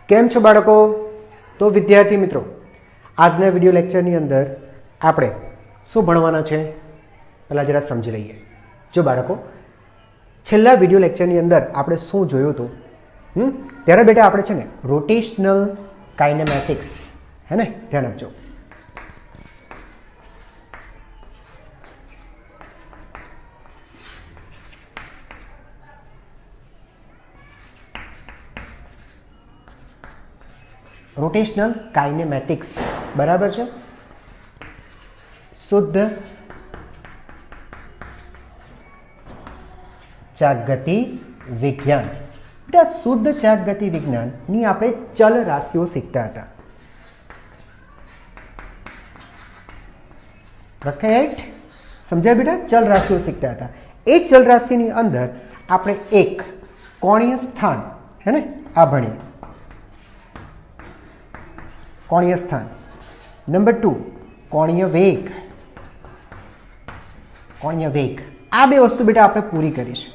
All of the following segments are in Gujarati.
કેમ છો બાળકો? તો વિદ્યાર્થી મિત્રો, આજના વિડિયો લેક્ચરની અંદર આપણે શું ભણવાના છે પહેલા જરા સમજી લઈએ. જો બાળકો, છેલ્લા વિડિયો લેક્ચરની અંદર આપણે શું જોયું હતું? ત્યારે બેટા આપણે છે ને રોટેશનલ કાઇનેમેટિક્સ, હે ને, ધ્યાન આપજો. રોટેશનલ કાઇનેમેટિક્સ, બરાબર છે. શુદ્ધ ચાકગતિ વિજ્ઞાન. બેટા શુદ્ધ ચાકગતિ વિજ્ઞાનની આપણે ચલ રાશિઓ શીખતા હતા. રાઈટ? સમજાય બેટા? ચલ રાશિઓ શીખતા હતા. એ ચલ રાશિની અંદર આપણે એક કોણીય સ્થાન, હે ને, આ ભણીએ. કોણીય સ્થાન. નંબર 2 કોણીય વેગ. કોણીય વેગ, આ બે વસ્તુ બેટા આપણે પૂરી કરીશું,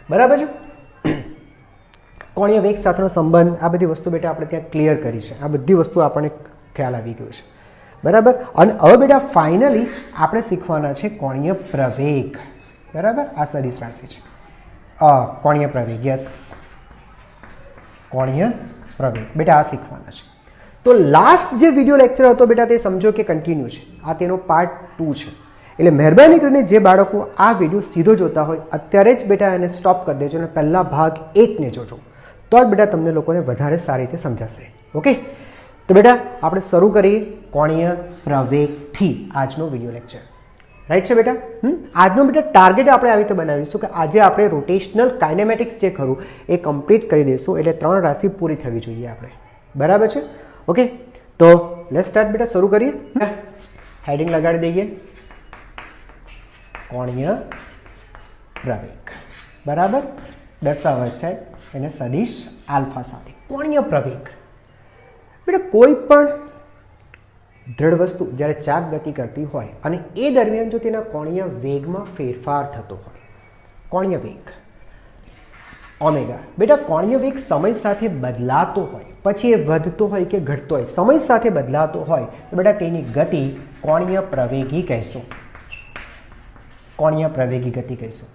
બરાબર છે. કોણીય વેગ સાથેનો સંબંધ, આ બધી વસ્તુ બેટા આપણે ત્યાં ક્લિયર કરી છે. આ બધી વસ્તુ આપણને ખ્યાલ આવી ગયો છે, બરાબર. અને હવે બેટા ફાઇનલી આપણે શીખવાના છે કોણીય પ્રવેગ, બરાબર. આ સદિશ રાશિ છે, કોણીય પ્રવેગ. યસ, કોણીય પ્રવેગ બેટા આ શીખવાના છે. તો લાસ્ટ જે વિડિયો લેક્ચર હતો બેટા તે સમજો કે કન્ટિન્યુ છે. આ તેનો પાર્ટ 2 છે. એટલે મહેરબાની કરીને જે બાળકો આ વિડીયો સીધો જોતા હોય અત્યારે જ બેટા એને સ્ટોપ કરી દેજો અને પહેલા ભાગ 1 ને જોજો, તો જ બેટા તમને લોકોને વધારે સારી રીતે સમજાશે. ઓકે, તો બેટા આપણે શરૂ કરીએ કોણીય પ્રવેગથી આજનો વિડીયો લેક્ચર. રાઈટ છે બેટા? આજનો બેટા ટાર્ગેટ આપણે આવી રીતે બનાવીશું કે આજે આપણે રોટેશનલ કાઇનેમેટિક્સ જે ખરું એ કમ્પ્લીટ કરી દઈશું. એટલે 3 રાશિ પૂરી થવી જોઈએ આપણે, બરાબર છે. ઓકે, તો લેટ્સ સ્ટાર્ટ બેટા, શરૂ કરીએ. હેડિંગ લગાડી દઈએ, કોણીય પ્રવેગ, બરાબર. દર્શાવે છે એને સદિશ આલ્ફા સાથે. કોણીય પ્રવેગ બેટા કોઈ પણ દ્રઢ વસ્તુ જ્યારે ચાક ગતિ કરતી હોય અને એ દરમિયાન જો તેના કોણીય વેગમાં ફેરફાર થતો હોય, કોણીય વેગ ઓમેગા. બેટા કોણીય વેગ સમય સાથે બદલાતો હોય, પછી એ વધતો હોય કે ઘટતો હોય, સમય સાથે બદલાતો હોય તો બેટા તેની ગતિ કોણીય પ્રવેગી કહેશું. કોણીય પ્રવેગી ગતિ કહીશું.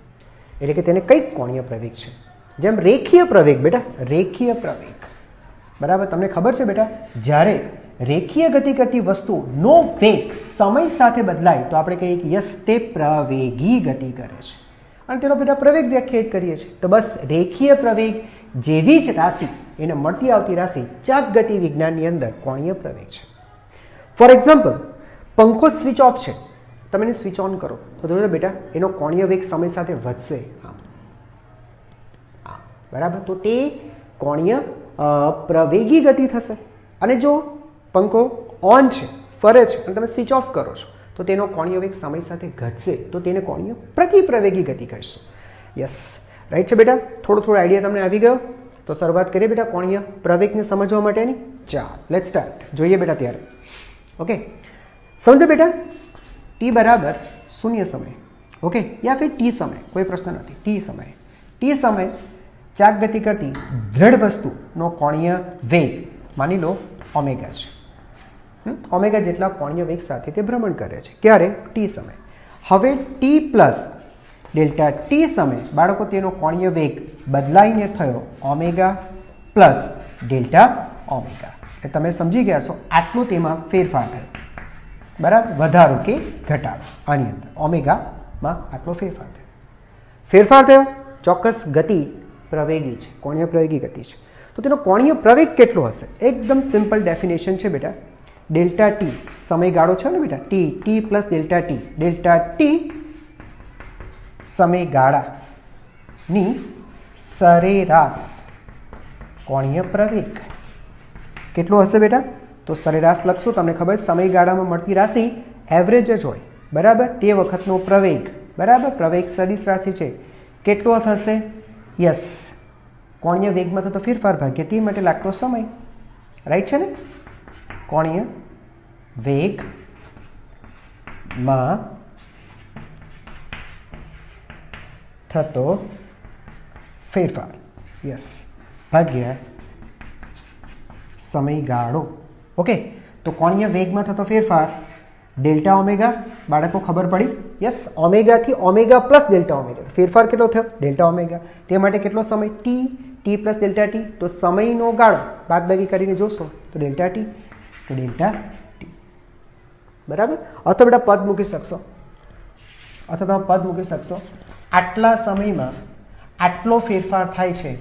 એટલે કે તેને કઈ કોણીય પ્રવેગ છે. જેમ રેખીય પ્રવેગ બેટા, રેખીય પ્રવેગ, બરાબર. તમને ખબર છે બેટા, જ્યારે રેખીય ગતિ કરતી વસ્તુનો વેગ સમય સાથે બદલાય તો આપણે કહીએ કે યસ તે પ્રવેગી ગતિ કરે છે અને તેનો બેટા પ્રવેગ વ્યાખ્યાયિત કરીએ છીએ. તો બસ રેખીય પ્રવેગ જેવી જ રાશિ, એને મળતી આવતી રાશિ ચાક ગતિ વિજ્ઞાનની અંદર કોણીય પ્રવેગ છે. ફોર એક્ઝામ્પલ, પંખો સ્વિચ ઓફ છે, તમે એને સ્વિચ ઓન કરો તો જોજો બેટા એનો કોણીય વેગ સમય સાથે વધશે, બરાબર. તો તે કોણીય પ્રવેગી ગતિ થશે. અને જો પંખો ઓન છે, ફરે છે અને તમે સ્વિચ ઓફ કરો છો તો તેનો કોણીય વેગ સમય સાથે ઘટશે, તો તેને કોણીય પ્રતિપ્રવેગી ગતિ કહીશું. યસ, રાઈટ છે બેટા? થોડો આઈડિયા તમને આવી ગયો? તો શરૂઆત કરીએ બેટા કોણીય પ્રવેગને સમજવા માટેની. ચાલ લેટ્સ સ્ટાર્ટ. જોઈએ બેટા ત્યારે. ઓકે, સમજો બેટા, ટી બરાબર 0 સમય, ઓકે, યા ફિર ટી સમય, કોઈ પ્રશ્ન નથી. ટી સમય ચાક ગતિ કરતી દ્રઢ વસ્તુનો કોણીય વેગ માની લો ઓમેગા છે. ઓમેગા જેટલા કોણીય વેગ સાથે તે ભ્રમણ કરે છે. ક્યારે? ટી સમય. હવે ટી પ્લસ ડેલ્ટા ટી સમય બાળકો તેનો કોણીય વેગ બદલાઈને થયો ઓમેગા પ્લસ ડેલ્ટા ઓમેગા. એટલે તમે સમજી ગયા છો આટલો તેમાં ફેરફાર થયો, બરાબર. વધારો કે ઘટાડો, આની અંદર ઓમેગામાં આટલો ફેરફાર થયો. ચોક્કસ ગતિ પ્રવેગી છે, કોણીય પ્રવેગી ગતિ છે. તો તેનો કોણીય પ્રવેગ કેટલો હશે? એકદમ સિમ્પલ ડેફિનેશન છે બેટા. ડેલ્ટા ટી સમયગાળો છે ને બેટા, T plus delta T, delta T સમયગાળાની સરેરાશ કોણીય પ્રવેગ કેટલો હશે બેટા? તો સરેરાશ લખશું, તમને ખબર સમયગાળામાં મળતી રાશિ એવરેજ જ હોય, બરાબર. તે વખતનો પ્રવેગ, બરાબર. પ્રવેગ સદિશ રાશિ છે, કેટલો થશે? યસ, કોણીય વેગમાં થતો ફેરફાર ભાગ્યા તે માટે લાગતો સમય, રાઈટ છે ને. કોણીય વેગમાં થતો ફેરફાર, યસ, ભાગ્યા સમયગાળો. ઓકે, તો કોણીય વેગમાં થતો ફેરફાર ડેલ્ટા ઓમેગા. બાળકો ખબર પડી? યસ, ઓમેગાથી ઓમેગા પ્લસ ડેલ્ટા ઓમેગા. ફેરફાર કેટલો થયો? Delta omega. તે માટે કેટલો સમય? T. T plus delta T. તો સમયનો ગાળો બાદબાકી કરીને જોશો તો ડેલ્ટા ટી, તો ડેલ્ટા ટી. બરાબર. અથવા બેટા પદ મૂકી શકશો, અથવા તમે પદ મૂકી શકશો. આટલા સમયમાં આટલો ફેરફાર થાય છે,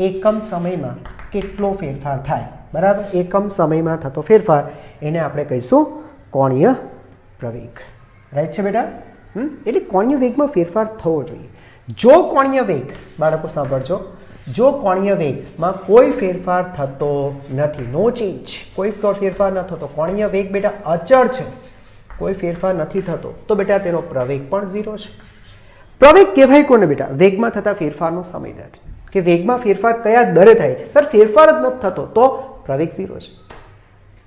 એકમ સમયમાં કેટલો ફેરફાર થાય. બરાબર. એકમ સમયમાં થતો ફેરફાર એને આપણે કહીશું કોણીય પ્રવેગ. રાઈટ છે બેટા? એટલે કોણીય વેગમાં ફેરફાર થવો જોઈએ. જો કોણીય વેગ, બાળકો સાંભળજો, જો કોણીય વેગમાં કોઈ ફેરફાર થતો નથી, નો ચેન્જ, કોઈ ફેરફાર ન થતો, કોણીય વેગ બેટા અચળ છે, કોઈ ફેરફાર નથી થતો, તો બેટા તેનો પ્રવેગ પણ 0 છે. પ્રવેગ કહેવાય કોને બેટા? વેગમાં થતા ફેરફારનો સમય દર. કે વેગમાં ફેરફાર કયા દરે થાય છે? સર ફેરફાર જ નથી થતો, તો પ્રવેગ 0 છે.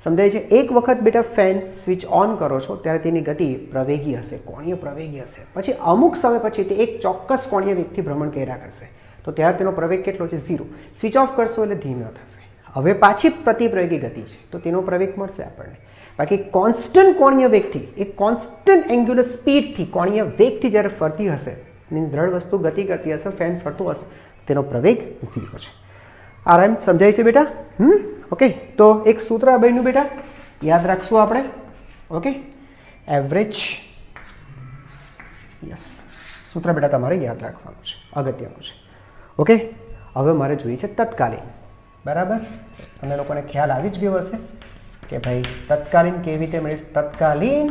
સમજાય છે? એક વખત બેટા ફેન સ્વિચ ઓન કરો છો ત્યારે તેની ગતિ પ્રવેગી હશે, કોણીય પ્રવેગી હશે. પછી અમુક સમય પછી તે એક ચોક્કસ કોણીય વેગથી ભ્રમણ કર્યા કરશે, તો ત્યારે તેનો પ્રવેગ કેટલો છે? 0. સ્વિચ ઓફ કરશો એટલે ધીમો થશે. હવે પાછી પ્રતિપ્રવેગી ગતિ છે, તો તેનો પ્રવેગ મળશે આપણને. બાકી કોન્સ્ટન્ટ કોણીય વેગથી, એક કોન્સ્ટન્ટ એન્ગ્યુલર સ્પીડથી, કોણીય વેગથી જ્યારે ફરતી હશે, મીન્સ દ્રઢ વસ્તુ ગતિ કરતી હશે, ફેન ફરતું હશે, તેનો પ્રવેગ 0 છે. આરામ સમજાય છે બેટા? ઓકે, તો એક સૂત્ર આ બન્યું બેટા, યાદ રાખશું આપણે. Okay, average. યસ, સૂત્ર બેટા તમારે યાદ રાખવાનું છે, અગત્યનું છે. ઓકે, હવે મારે જોઈએ છે તત્કાલીન. બરાબર. તમને લોકોને ખ્યાલ આવી જ ગયો હશે કે ભાઈ તત્કાલીન કેવી રીતે મળીશ? તત્કાલીન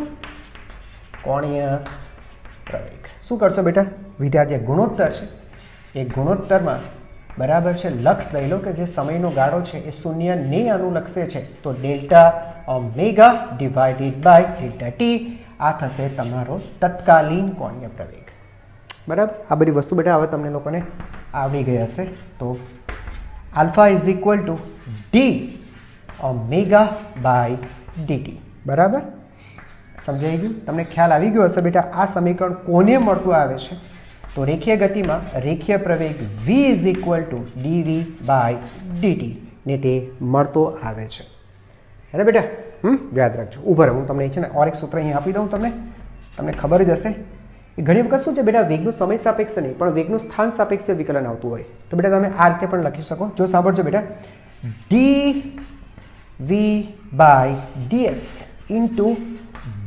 કોણીય પ્રવેગ. શું કરશો બેટા? વિદ્યાર્થી જે ગુણોત્તર છે એ ગુણોત્તરમાં બરાબર છે લક્ષ લઈ લો કે જે સમયનો ગાળો છે એ 0 ને અનુલક્ષે છે, તો delta omega divided by delta T, આ થશે તમારો તત્કાલીન કોણીય પ્રવેગ. બરાબર. આ બધી વસ્તુ બેટા હવે તમને લોકોને આવડી ગઈ હશે. તો alpha is equal to d omega by dt. બરાબર. સમજાઈ ગયું? તમને ખ્યાલ આવી ગયો હશે બેટા આ સમીકરણ કોને મળતું આવે છે? તો રેખીય ગતિમાં રેખીય પ્રવેગ v is equal to dv by dt ને તે મળતો આવે છે. અરે બેટા યાદ રાખજો. ઉભા રહો, હું તમને છે ને ઓર એક સૂત્ર અહીં આપી દઉં. તમને ખબર જ હશે. ઘણી વખત શું છે બેટા, વેગનું સમય સાપેક્ષ નહીં પણ વેગનું સ્થાન સાપેક્ષ વિકલન આવતું હોય, તો બેટા તમે આ રીતે પણ લખી શકો. જો સાંભળજો બેટા, dv by ds into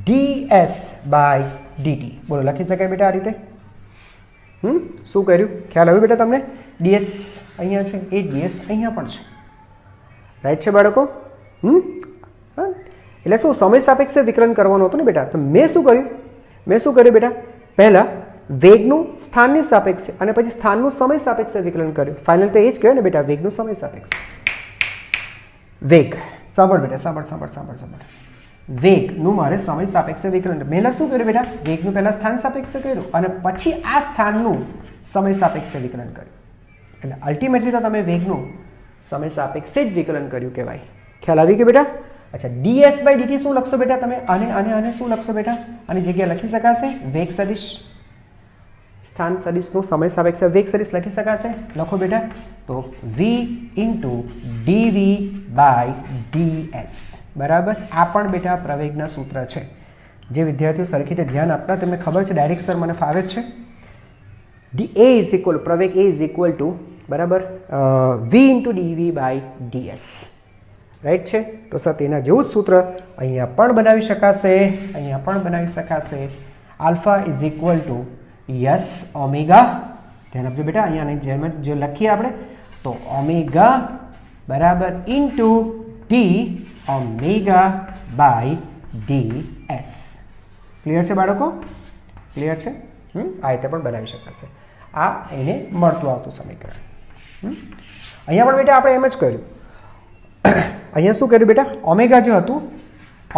ds by dt. બોલો, લખી શકાય બેટા આ રીતે? શું કર્યું? ખ્યાલ આવ્યો બેટા તમને? ds અહીંયા છે, એ ds અહીંયા પણ છે. રાઈટ છે બાળકો? એટલે શું સમય સાપેક્ષે વિકલન કરવાનું હતું ને બેટા? તો મેં શું કર્યું બેટા? પહેલા વેગનું સ્થાનની સાપેક્ષે અને પછી સ્થાનનું સમય સાપેક્ષે વિકલન કર્યું. ફાઇનલ તો એ જ કહેવાય ને બેટા, વેગનું સમય સાપેક્ષે. વેગ સાંભળ બેટા, સાંભળ. વેગનું મારે સમય સાપેક્ષે વિકલન. પહેલા શું કર્યું બેટા? વેગનું પહેલા સ્થાન સાપેક્ષે કર્યું અને પછી આ સ્થાનનું સમય સાપેક્ષે વિકલન કર્યું. એટલે અલ્ટિમેટલી તો તમે વેગનું સમય સાપેક્ષે જ વિકલન કર્યું કહેવાય. ખ્યાલ આવી ગયો બેટા? અચ્છા, ds બાય dt શું લખશો બેટા તમે? આને શું લખશો બેટા? આની જગ્યાએ લખી શકાશે વેગ સદિશ. સ્થાન સદિશનું સમય સાપેક્ષે વેગ સદિશ લખી શકાશે. લખો બેટા. તો v into dv by ds. બરાબર. આ પણ બેટા પ્રવેગના સૂત્ર છે. જે વિદ્યાર્થીઓ સરખી રીતે ધ્યાન આપતા તેમને ખબર છે, ડાયરેક્ટ સર મને ફાવે જ છે. a ઇઝ ઇક્વલ પ્રવેગ a ઇઝ ઇક્વલ ટુ બરાબર v into dv by ds. Right છે? તો સર તેના જેવું જ સૂત્ર અહીંયા પણ બનાવી શકાશે. Alpha is equal two yes omega. ધ્યાન આપજો બેટા, અહીંયા જેમ જે લખીએ આપણે તો ઓમેગા બરાબર into T omega by ds. Clear છે બાળકો? ક્લિયર છે? આ રીતે પણ બનાવી શકાશે. આ એને મળતું આવતું સમીકરણ. અહીંયા પણ બેટા આપણે એમ જ કર્યું. અહીંયા શું કર્યું બેટા? ઓમેગા જે હતું,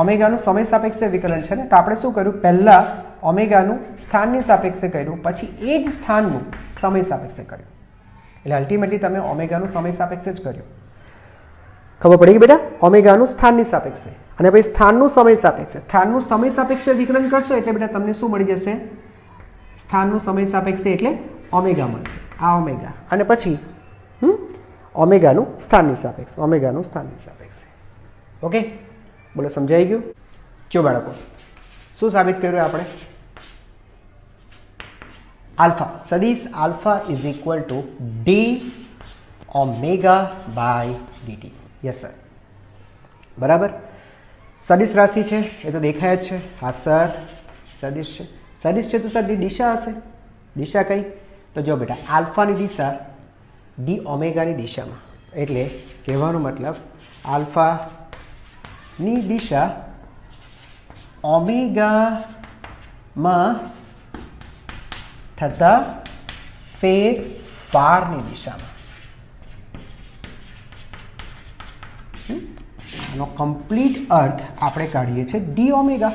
ઓમેગાનું સમય સાપેક્ષે વિકલન છે ને, તો આપણે શું કર્યું? પહેલા ઓમેગાનું સ્થાનની સાપેક્ષે કર્યું, પછી એ જ સ્થાનનું સમય સાપેક્ષે કર્યું. એટલે અલ્ટિમેટલી તમે ઓમેગાનું સમય સાપેક્ષે જ કર્યું. ખબર પડી ગઈ બેટા? ઓમેગાનું સ્થાનની સાપેક્ષે અને પછી સ્થાનનું સમય સાપેક્ષે. સ્થાનનું સમય સાપેક્ષે વિકલન કરશો એટલે બેટા તમને શું મળી જશે? સ્થાનનું સમય સાપેક્ષે એટલે ઓમેગા મળશે. આ ઓમેગા અને પછી ઓમેગાનું સ્થાનની સાપેક્ષે. ઓકે, બોલો સમજાઈ ગયું? જો બાળકો, શું સાબિત કર્યું આપણે? આલ્ફા, સદિશ alpha is equal to d omega by dt. Yes sir, બરાબર. સદિશ રાશિ છે એ તો દેખાય જ છે. હા સર, સદિશ છે. સદિશ છે તો સર દિશા હશે. દિશા કઈ? તો જો બેટા, આલ્ફાની દિશા ડી ઓમેગાની દિશામાં, એટલે કહેવાનો મતલબ આલ્ફાની દિશા ઓમેગામાં થતા ફેરફારની દિશામાં. આનો કમ્પ્લીટ અર્થ આપણે કાઢીએ છીએ ડી ઓમેગા.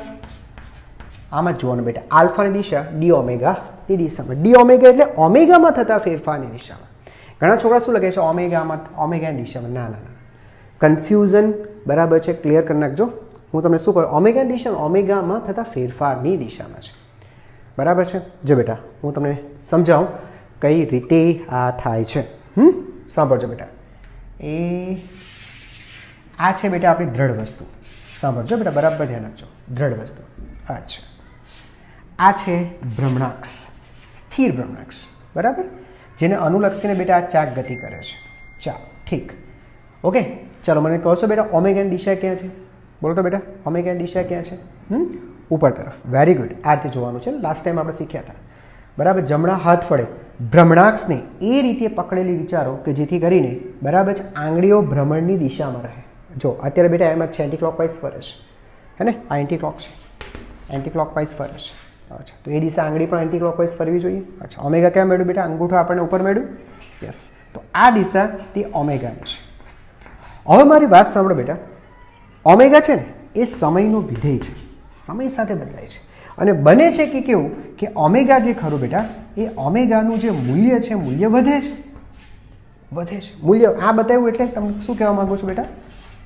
આમાં જોવાનું બેટા, આલ્ફાની દિશા ડી ઓમેગાની દિશામાં. ડી ઓમેગા એટલે ઓમેગામાં થતા ફેરફારની દિશામાં. ઘણા છોકરા શું લખે છે ઓમેગામાં, ઓમેગાની દિશામાં. ના ના ના, કન્ફ્યુઝન બરાબર છે, ક્લિયર કરી નાખજો. હું તમને શું કહું, ઓમેગાની દિશામાં, ઓમેગામાં થતા ફેરફારની દિશામાં છે. બરાબર છે? જો બેટા, હું તમને સમજાવું કઈ રીતે આ થાય છે. સાંભળજો બેટા. આ છે બેટા આપણી દ્રઢ વસ્તુ. સાંભળજો બેટા, બરાબર ધ્યાન આપજો. દ્રઢ વસ્તુ આ છે. આ છે ભ્રમણાક્ષ, સ્થિર ભ્રમણાક્ષ. બરાબર, જેને અનુલક્ષીને બેટા આ ચાક ગતિ કરે છે. ચાલો, ઠીક. ઓકે, ચાલો મને કહો છો બેટા ઓમેગાની દિશા ક્યાં છે? બોલો તો બેટા, ઓમેગાની દિશા ક્યાં છે? ઉપર તરફ. Very good. આ રીતે જોવાનું છે. લાસ્ટ ટાઈમ આપણે શીખ્યા હતા. બરાબર, જમણા હાથ વડે ભ્રમણાક્ષને એ રીતે પકડેલી વિચારો કે જેથી કરીને બરાબર છે આંગળીઓ ભ્રમણની દિશામાં રહે. જો અત્યારે બેટા એમાં છે એન્ટી ક્લોકવાઇઝ ફરે છે, હે ને? આ એન્ટી ક્લોક છે, એન્ટી ક્લોકવાઇઝ ફરે છે. અચ્છા, તો એ દિશા આંગળી પણ એન્ટી ક્લોકવાઇઝ ફરવી જોઈએ. અચ્છા, ઓમેગા ક્યાં મેળવ્યું બેટા? અંગૂઠો આપણને ઉપર મેળવ્યું. યસ, તો આ દિશા તે ઓમેગાની છે. હવે મારી વાત સાંભળો બેટા, ઓમેગા છે ને એ સમયનો વિધેય છે, સમય સાથે બદલાય છે. અને બને છે કે કેવું કે ઓમેગા જે ખરું બેટા, એ ઓમેગાનું જે મૂલ્ય છે, મૂલ્ય વધે છે, વધે છે. મૂલ્ય આ બતાવ્યું એટલે તમે શું કહેવા માંગો છો બેટા?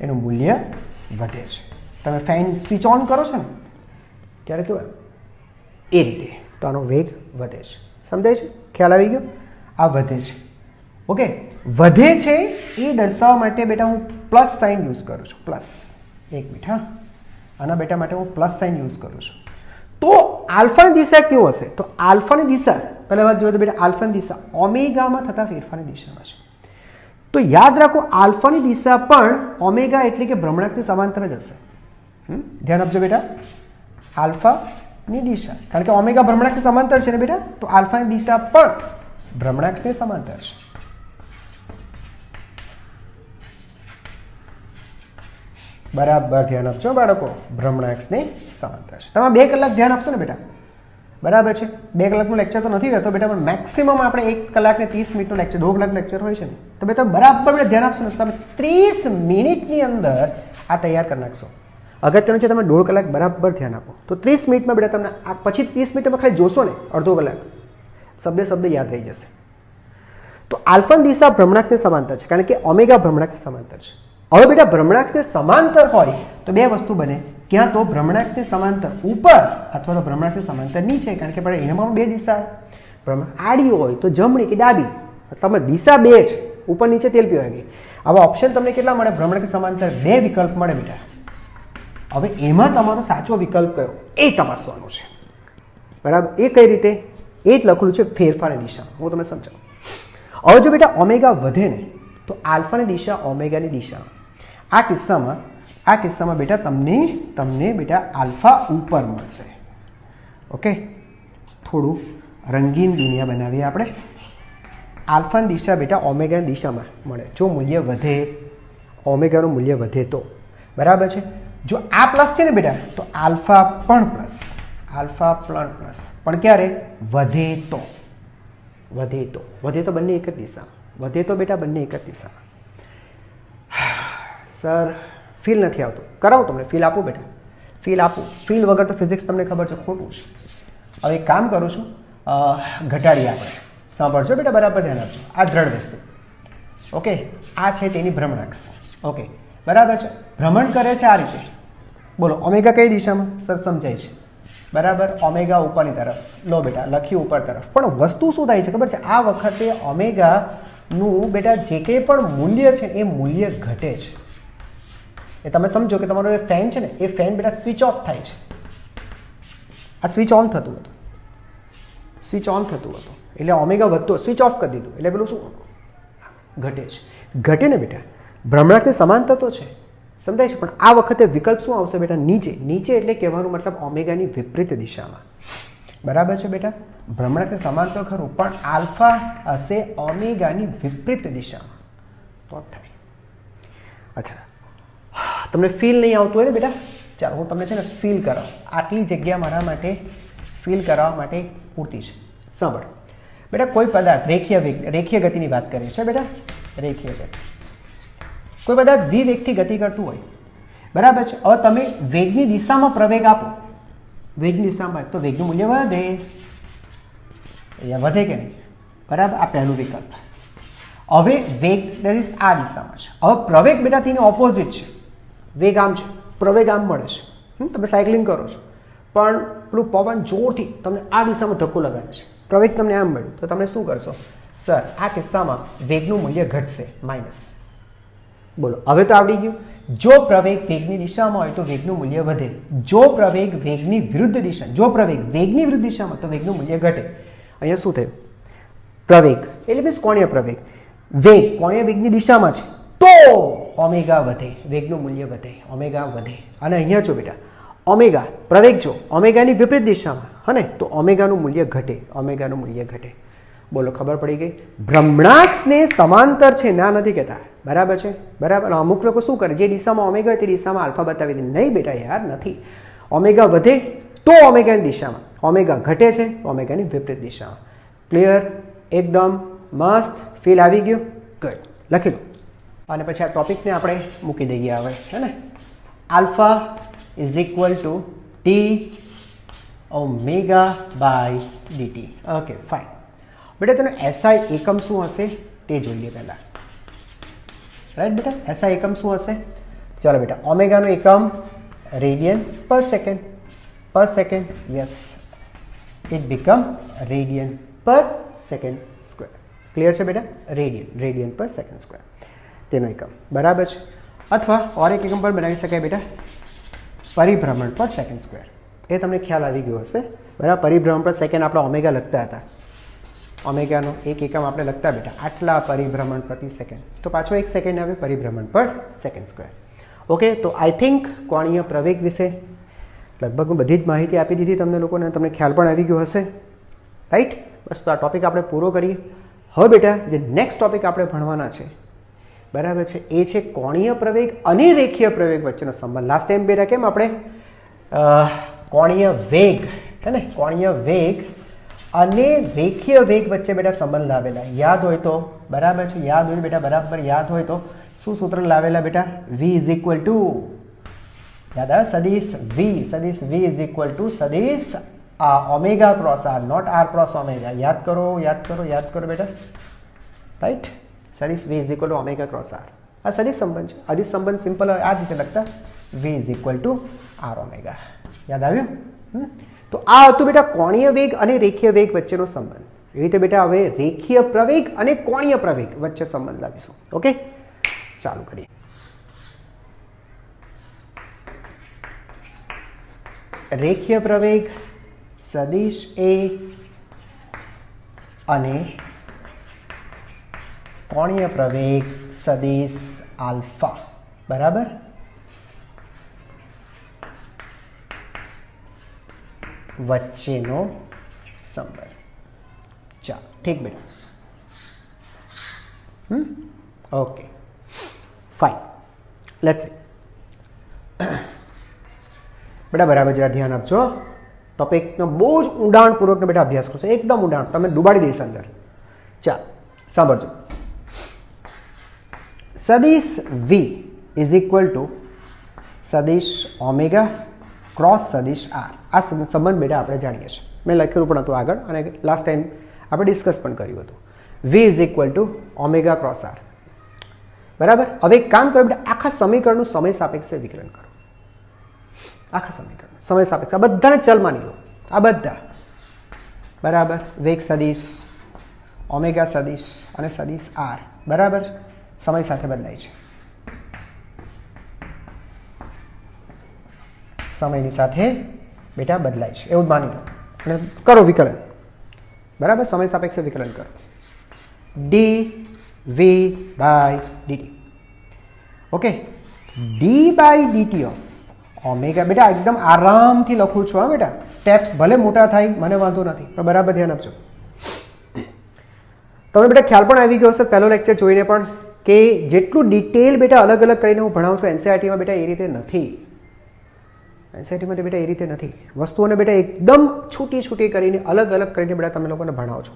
એનું મૂલ્ય વધે છે. તમે ફેન સ્વિચ ઓન કરો છો ને ત્યારે કેવું એ રીતે, તો આનો વેગ વધે છે. સમજાય છે? ખ્યાલ આવી ગયો? આ વધે છે. ઓકે, વધે છે એ દર્શાવવા માટે બેટા હું પ્લસ સાઇન યુઝ કરું છું. પ્લસ, એક મિનિટ. હા, આના બેટા માટે હું પ્લસ સાઇન યુઝ કરું છું. તો આલ્ફાની દિશા કેવું હશે? તો આલ્ફાની દિશા, પહેલા વાત જોઈએ તો બેટા આલ્ફાની દિશા ઓમેગામાં થતા ફેરફારની દિશામાં છે. તો યાદ રાખો, આલ્ફાની દિશા પણ ઓમેગા એટલે કે ભ્રમણાક્ષની સમાંતર જ હશે. ધ્યાન આપજો બેટા, આલ્ફાની દિશા, કારણ કે ઓમેગા ભ્રમણાક્ષની સમાંતર છે ને બેટા, તો આલ્ફાની દિશા પણ ભ્રમણાક્ષની સમાંતર છે. બરાબર ધ્યાન આપજો બાળકો, ભ્રમણાક્ષની સમાંતર છે. તમે 2 કલાક ધ્યાન આપશો ને બેટા, બરાબર છે? 2 કલાકનું લેક્ચર તો નથી રહેતો બેટા, પણ મેક્સિમમ આપણે 1 કલાક ને 30 મિનિટનું લેક્ચર, 2 કલાક લેક્ચર હોય છે ને, તો બેટા બરાબર બેટા ધ્યાન આપશો ને તમે 30 મિનિટની અંદર આ તૈયાર કરી નાખશો. અગત્યનું છે તમે 1.5 કલાક બરાબર ધ્યાન આપો, તો 30 મિનિટમાં બેટા તમને આ પછી 30 મિનિટમાં ખાલી જોશો ને અડધો કલાક, શબ્દ યાદ રહી જશે. તો આલ્ફાની દિશા ભ્રમણાક્ષની સમાંતર છે, કારણ કે ઓમેગા ભ્રમણાક્ષની સમાંતર છે. હવે બેટા ભ્રમણાક્ષને સમાંતર હોય તો 2 વસ્તુ બને, ક્યાં તો ભ્રમણાક્ષની સમાંતર ઉપર અથવા તો ભ્રમણાક્ષની સમાંતર નીચે, કારણ કે પણ એનામાં 2 દિશા, આડી હોય તો જમણી કે ડાબી, મતલબ દિશા 2 છે, ઉપર નીચે તેલ પીવાય ગઈ. આવા ઓપ્શન તમને કેટલા મળે? ભ્રમણાક્ષની સમાંતર 2 વિકલ્પ મળે બેટા. હવે એમાં તમારો સાચો વિકલ્પ કયો એ તપાસવાનું છે. બરાબર, એ કઈ રીતે? એ જ લખેલું છે ફેરફારની દિશામાં. હું તમને સમજાવું. હવે જો બેટા ઓમેગા વધે ને તો આલ્ફાની દિશા ઓમેગાની દિશામાં. આ કિસ્સામાં બેટા તમને બેટા આલ્ફા ઉપર મળશે. ઓકે, થોડું રંગીન દુનિયા બનાવીએ આપણે. આલ્ફાની દિશા બેટા ઓમેગાની દિશામાં મળે જો મૂલ્ય વધે, ઓમેગાનું મૂલ્ય વધે તો. બરાબર છે? જો આ પ્લસ છે ને બેટા તો આલ્ફા પણ પ્લસ, આલ્ફા પ્લસ, પણ ક્યારે? વધે તો. વધે તો બંને એક જ દિશામાં, વધે તો બેટા બંને એક જ દિશામાં. સર ફીલ નથી આવતું, કરાવો તમને ફીલ આપું બેટા, ફીલ આપું. ફીલ વગર તો ફિઝિક્સ તમને ખબર છે ખોટું છે. હવે એક કામ કરું છું, ઘટાડીએ આપણે. સાંભળજો બેટા, બરાબર ધ્યાન આપજો. આ દ્રઢ વસ્તુ, ઓકે, આ છે તેની ભ્રમણાક્ષ. ઓકે, બરાબર છે? ભ્રમણ કરે છે આ રીતે. બોલો ઓમેગા કઈ દિશામાં? સર સમજાય છે. બરાબર, ઓમેગા ઉપરની તરફ. લો બેટા લખ્યું ઉપર તરફ, પણ વસ્તુ શું થાય છે ખબર છે? આ વખતે ઓમેગાનું બેટા જે કંઈ પણ મૂલ્ય છે એ મૂલ્ય ઘટે છે. એ તમે સમજો કે તમારો એ ફેન છે ને એ ફેન બેટા સ્વિચ ઓફ થાય છે, આ સ્વિચ ઓન થતું હતું, સ્વિચ ઓન થતું હતું એટલે ઓમેગા વધતો, સ્વિચ ઓફ કરી દીધું એટલે પેલું શું ઘટે છે, ઘટે ને બેટા. ભ્રમણાંકની સમાંતર તો છે, સમજાય છે, પણ આ વખતે વિકલ્પ શું આવશે બેટા? નીચે. નીચે એટલે કહેવાનું મતલબ ઓમેગાની વિપરીત દિશામાં. બરાબર છે બેટા? ભ્રમણાંકની સમાંતર ખરું, પણ આલ્ફા હશે ઓમેગાની વિપરીત દિશામાં તો થાય. અચ્છા, તમને ફીલ નહીં આવતું હોય ને બેટા? ચાલો હું તમને છે ને ફીલ કરાવું. આટલી જગ્યા મારા માટે ફીલ કરાવવા માટે પૂરતી છે. સાંભળ બેટા, કોઈ પદાર્થ રેખીય ગતિની વાત કરીએ છે બેટા, રેખીય ગતિ. કોઈ પદાર્થ v વેગથી ગતિ કરતું હોય, બરાબર છે. હવે તમે વેગની દિશામાં પ્રવેગ આપો, વેગની દિશામાં તો વેગનું મૂલ્ય વધે, વધે કે નહીં? બરાબર, આ પહેલું વિકલ્પ. હવે વેગ આ દિશામાં છે, હવે પ્રવેગ બેટા તેની ઓપોઝિટ છે, વેગ આમ છે, પ્રવેગ આમ મળે છે. તમે સાયકલિંગ કરો છો પણ પેલું પવન જોરથી તમને આ દિશામાં ધક્કો લગાડે છે, પ્રવેગ તમને આમ મળ્યું, તો તમે શું કરશો? સર આ કિસ્સામાં વેગનું મૂલ્ય ઘટશે, માઇનસ. બોલો, હવે તો આવડી ગયું. જો પ્રવેગ વેગની દિશામાં હોય તો વેગનું મૂલ્ય વધે, જો પ્રવેગ વેગની વિરુદ્ધ દિશા, જો પ્રવેગ વેગની વિરુદ્ધ દિશામાં તો વેગનું મૂલ્ય ઘટે. અહીંયા શું થયું? પ્રવેગ એટલે મીન્સ કોણીય પ્રવેગ, વેગ કોણીય વેગની દિશામાં છે તો ઓમેગા વધે, વેગનું મૂલ્ય વધે, ઓમેગા વધે. અને અહીંયા જો બેટા ઓમેગા પ્રવેગ જો ઓમેગાની વિપરીત દિશામાં હને તો ઓમેગાનું મૂલ્ય ઘટે, ઓમેગાનું મૂલ્ય ઘટે. બોલો, ખબર પડી ગઈ? ભ્રમણાક્ષને સમાંતર છે, ના નથી કહેતા, બરાબર છે? બરાબર. અમુક લોકો શું કરે, જે દિશામાં ઓમેગા હોય તે દિશામાં આલ્ફા બતાવી દે. નહીં બેટા યાર, નથી. ઓમેગા વધે તો ઓમેગાની દિશામાં, ઓમેગા ઘટે છે ઓમેગાની વિપરીત દિશામાં. ક્લિયર? એકદમ મસ્ત. ફીલ આવી ગયું? ગુડ. લખી લો. અને પછી આ ટોપિકને આપણે મૂકી દઈએ હવે, હે ને? Alpha is equal to T omega by dt. Okay, fine. બેટા તેનો એસઆઈ એકમ શું હશે તે જોઈએ પહેલાં. રાઈટ બેટા? એસઆઈ એકમ શું હશે? ચાલો બેટા, ઓમેગાનો એકમ રેડિયન પર સેકન્ડ, પર second. Yes, it become radian પર સેકન્ડ સ્ક્વેર. ક્લિયર છે બેટા? રેડિયન પર સેકન્ડ સ્ક્વેર તેનો એકમ, બરાબર છે. અથવા ઓર એક એકમ પર બનાવી શકાય બેટા, પરિભ્રમણ પર સેકન્ડ સ્ક્વેર. એ તમને ખ્યાલ આવી ગયો હશે, બરાબર? પરિભ્રમણ પર સેકન્ડ આપણે ઓમેગા લખતા હતા, ઓમેગાનો એક એકમ આપણે લખતા બેટા, આટલા પરિભ્રમણ પ્રતિ સેકન્ડ, તો પાછો એક સેકન્ડ આવે પરિભ્રમણ પર સેકન્ડ સ્ક્વેર. ઓકે, તો આઈ થિંક કોણીય પ્રવેગ વિશે લગભગ હું બધી જ માહિતી આપી દીધી તમને લોકોને, તમને ખ્યાલ પણ આવી ગયો હશે, રાઈટ? બસ, તો આ ટોપિક આપણે પૂરો કરીએ. હવે બેટા જે નેક્સ્ટ ટોપિક આપણે ભણવાના છે, બરાબર છે, એ છે કોણીય પ્રવેગ અને રેખીય પ્રવેગ વચ્ચેનો સંબંધ. લાસ્ટ ટાઈમ બેટા કેમ આપણે કોણીય વેગ, હે ને, કોણીય વેગ અને રેખીય વેગ વચ્ચે બેટા સંબંધ લાવેલા, યાદ હોય તો? બરાબર છે, યાદ હોય બેટા, બરાબર યાદ હોય તો શું સૂત્ર લાવેલા બેટા? v ઇઝ ઇક્વલ ટુ, યાદ આવે? સદિશ v, સદિશ v ઇઝ ઇક્વલ ટુ સદિશ omega cross R, not R cross omega. યાદ કરો, યાદ કરો, યાદ કરો બેટા, રાઈટ? સદિશ v is equal to omega cross R. આ સદિશ સંબંધ છે. અદિશ સંબંધ સિમ્પલ આ જ રીતે લખતા, v is equal to R omega. યાદ આવ્યું? તો આ હતું બેટા કોણીય વેગ અને રેખીય વેગ વચ્ચેનો સંબંધ. એવી રીતે બેટા હવે રેખીય પ્રવેગ અને કોણીય પ્રવેગ વચ્ચે સંબંધ લાવીશું. ઓકે, ચાલુ કરીએ. રેખીય પ્રવેગ સદિશ એ અને કોણીય પ્રવેગ સદિશ આલ્ફા, બરાબર? વચ્ચેનો સંબંધ. ચાલો, ઠીક બેટા. Okay, fine. લેટ્સ સી બેટા, બરાબર જરા ધ્યાન આપજો. ટોપિકનો બહુ જ ઊંડાણપૂર્વકનો બેટા અભ્યાસ કરશો, એકદમ ઊંડાણ, તમે ડૂબાડી દઈશ અંદર. ચાલો સાંભળજો. સદિશ v ઇઝ ઇક્વલ ટુ સદિશ ઓમેગા ક્રોસ સદિશ આર. આ સંબંધ બેટા આપણે જાણીએ છીએ, મેં લખેલું પણ હતું આગળ અને લાસ્ટ ટાઈમ આપણે ડિસ્કસ પણ કર્યું હતું. v is equal to omega cross R, બરાબર? હવે એક કામ કરો બેટા, આખા સમીકરણનું સમય સાપેક્ષે વિકલન કરો. આખા સમીકરણ સમય સાપેક્ષ, આ બધાને ચલ માની લો, આ બધા, બરાબર? વેગ સદિશ, ઓમેગા સદિશ અને સદિશ આર, બરાબર? સમય સાથે બદલાય છે. સમયની સાથે બેટા બદલાય છે એવું જ માની લો અને કરો વિકલન, બરાબર. સમય સાપેક્ષે વિકલન કરો. D V by dt. Okay, d by dt of omega. બેટા એકદમ આરામથી લખું છું હા બેટા, સ્ટેપ્સ ભલે મોટા થાય મને વાંધો નથી, પણ બરાબર ધ્યાન આપજો. તમને બેટા ખ્યાલ પણ આવી ગયો હશે પહેલો લેક્ચર જોઈને પણ કે જેટલું ડિટેલ બેટા અલગ અલગ કરીને હું ભણાવું છું એનસીઈઆરટીમાં બેટા એ રીતે નથી. એનસીઈઆરટીમાં બેટા એ રીતે નથી. વસ્તુઓને બેટા એકદમ છૂટી છૂટી કરીને અલગ અલગ કરીને બેટા તમે લોકોને ભણાવો છો.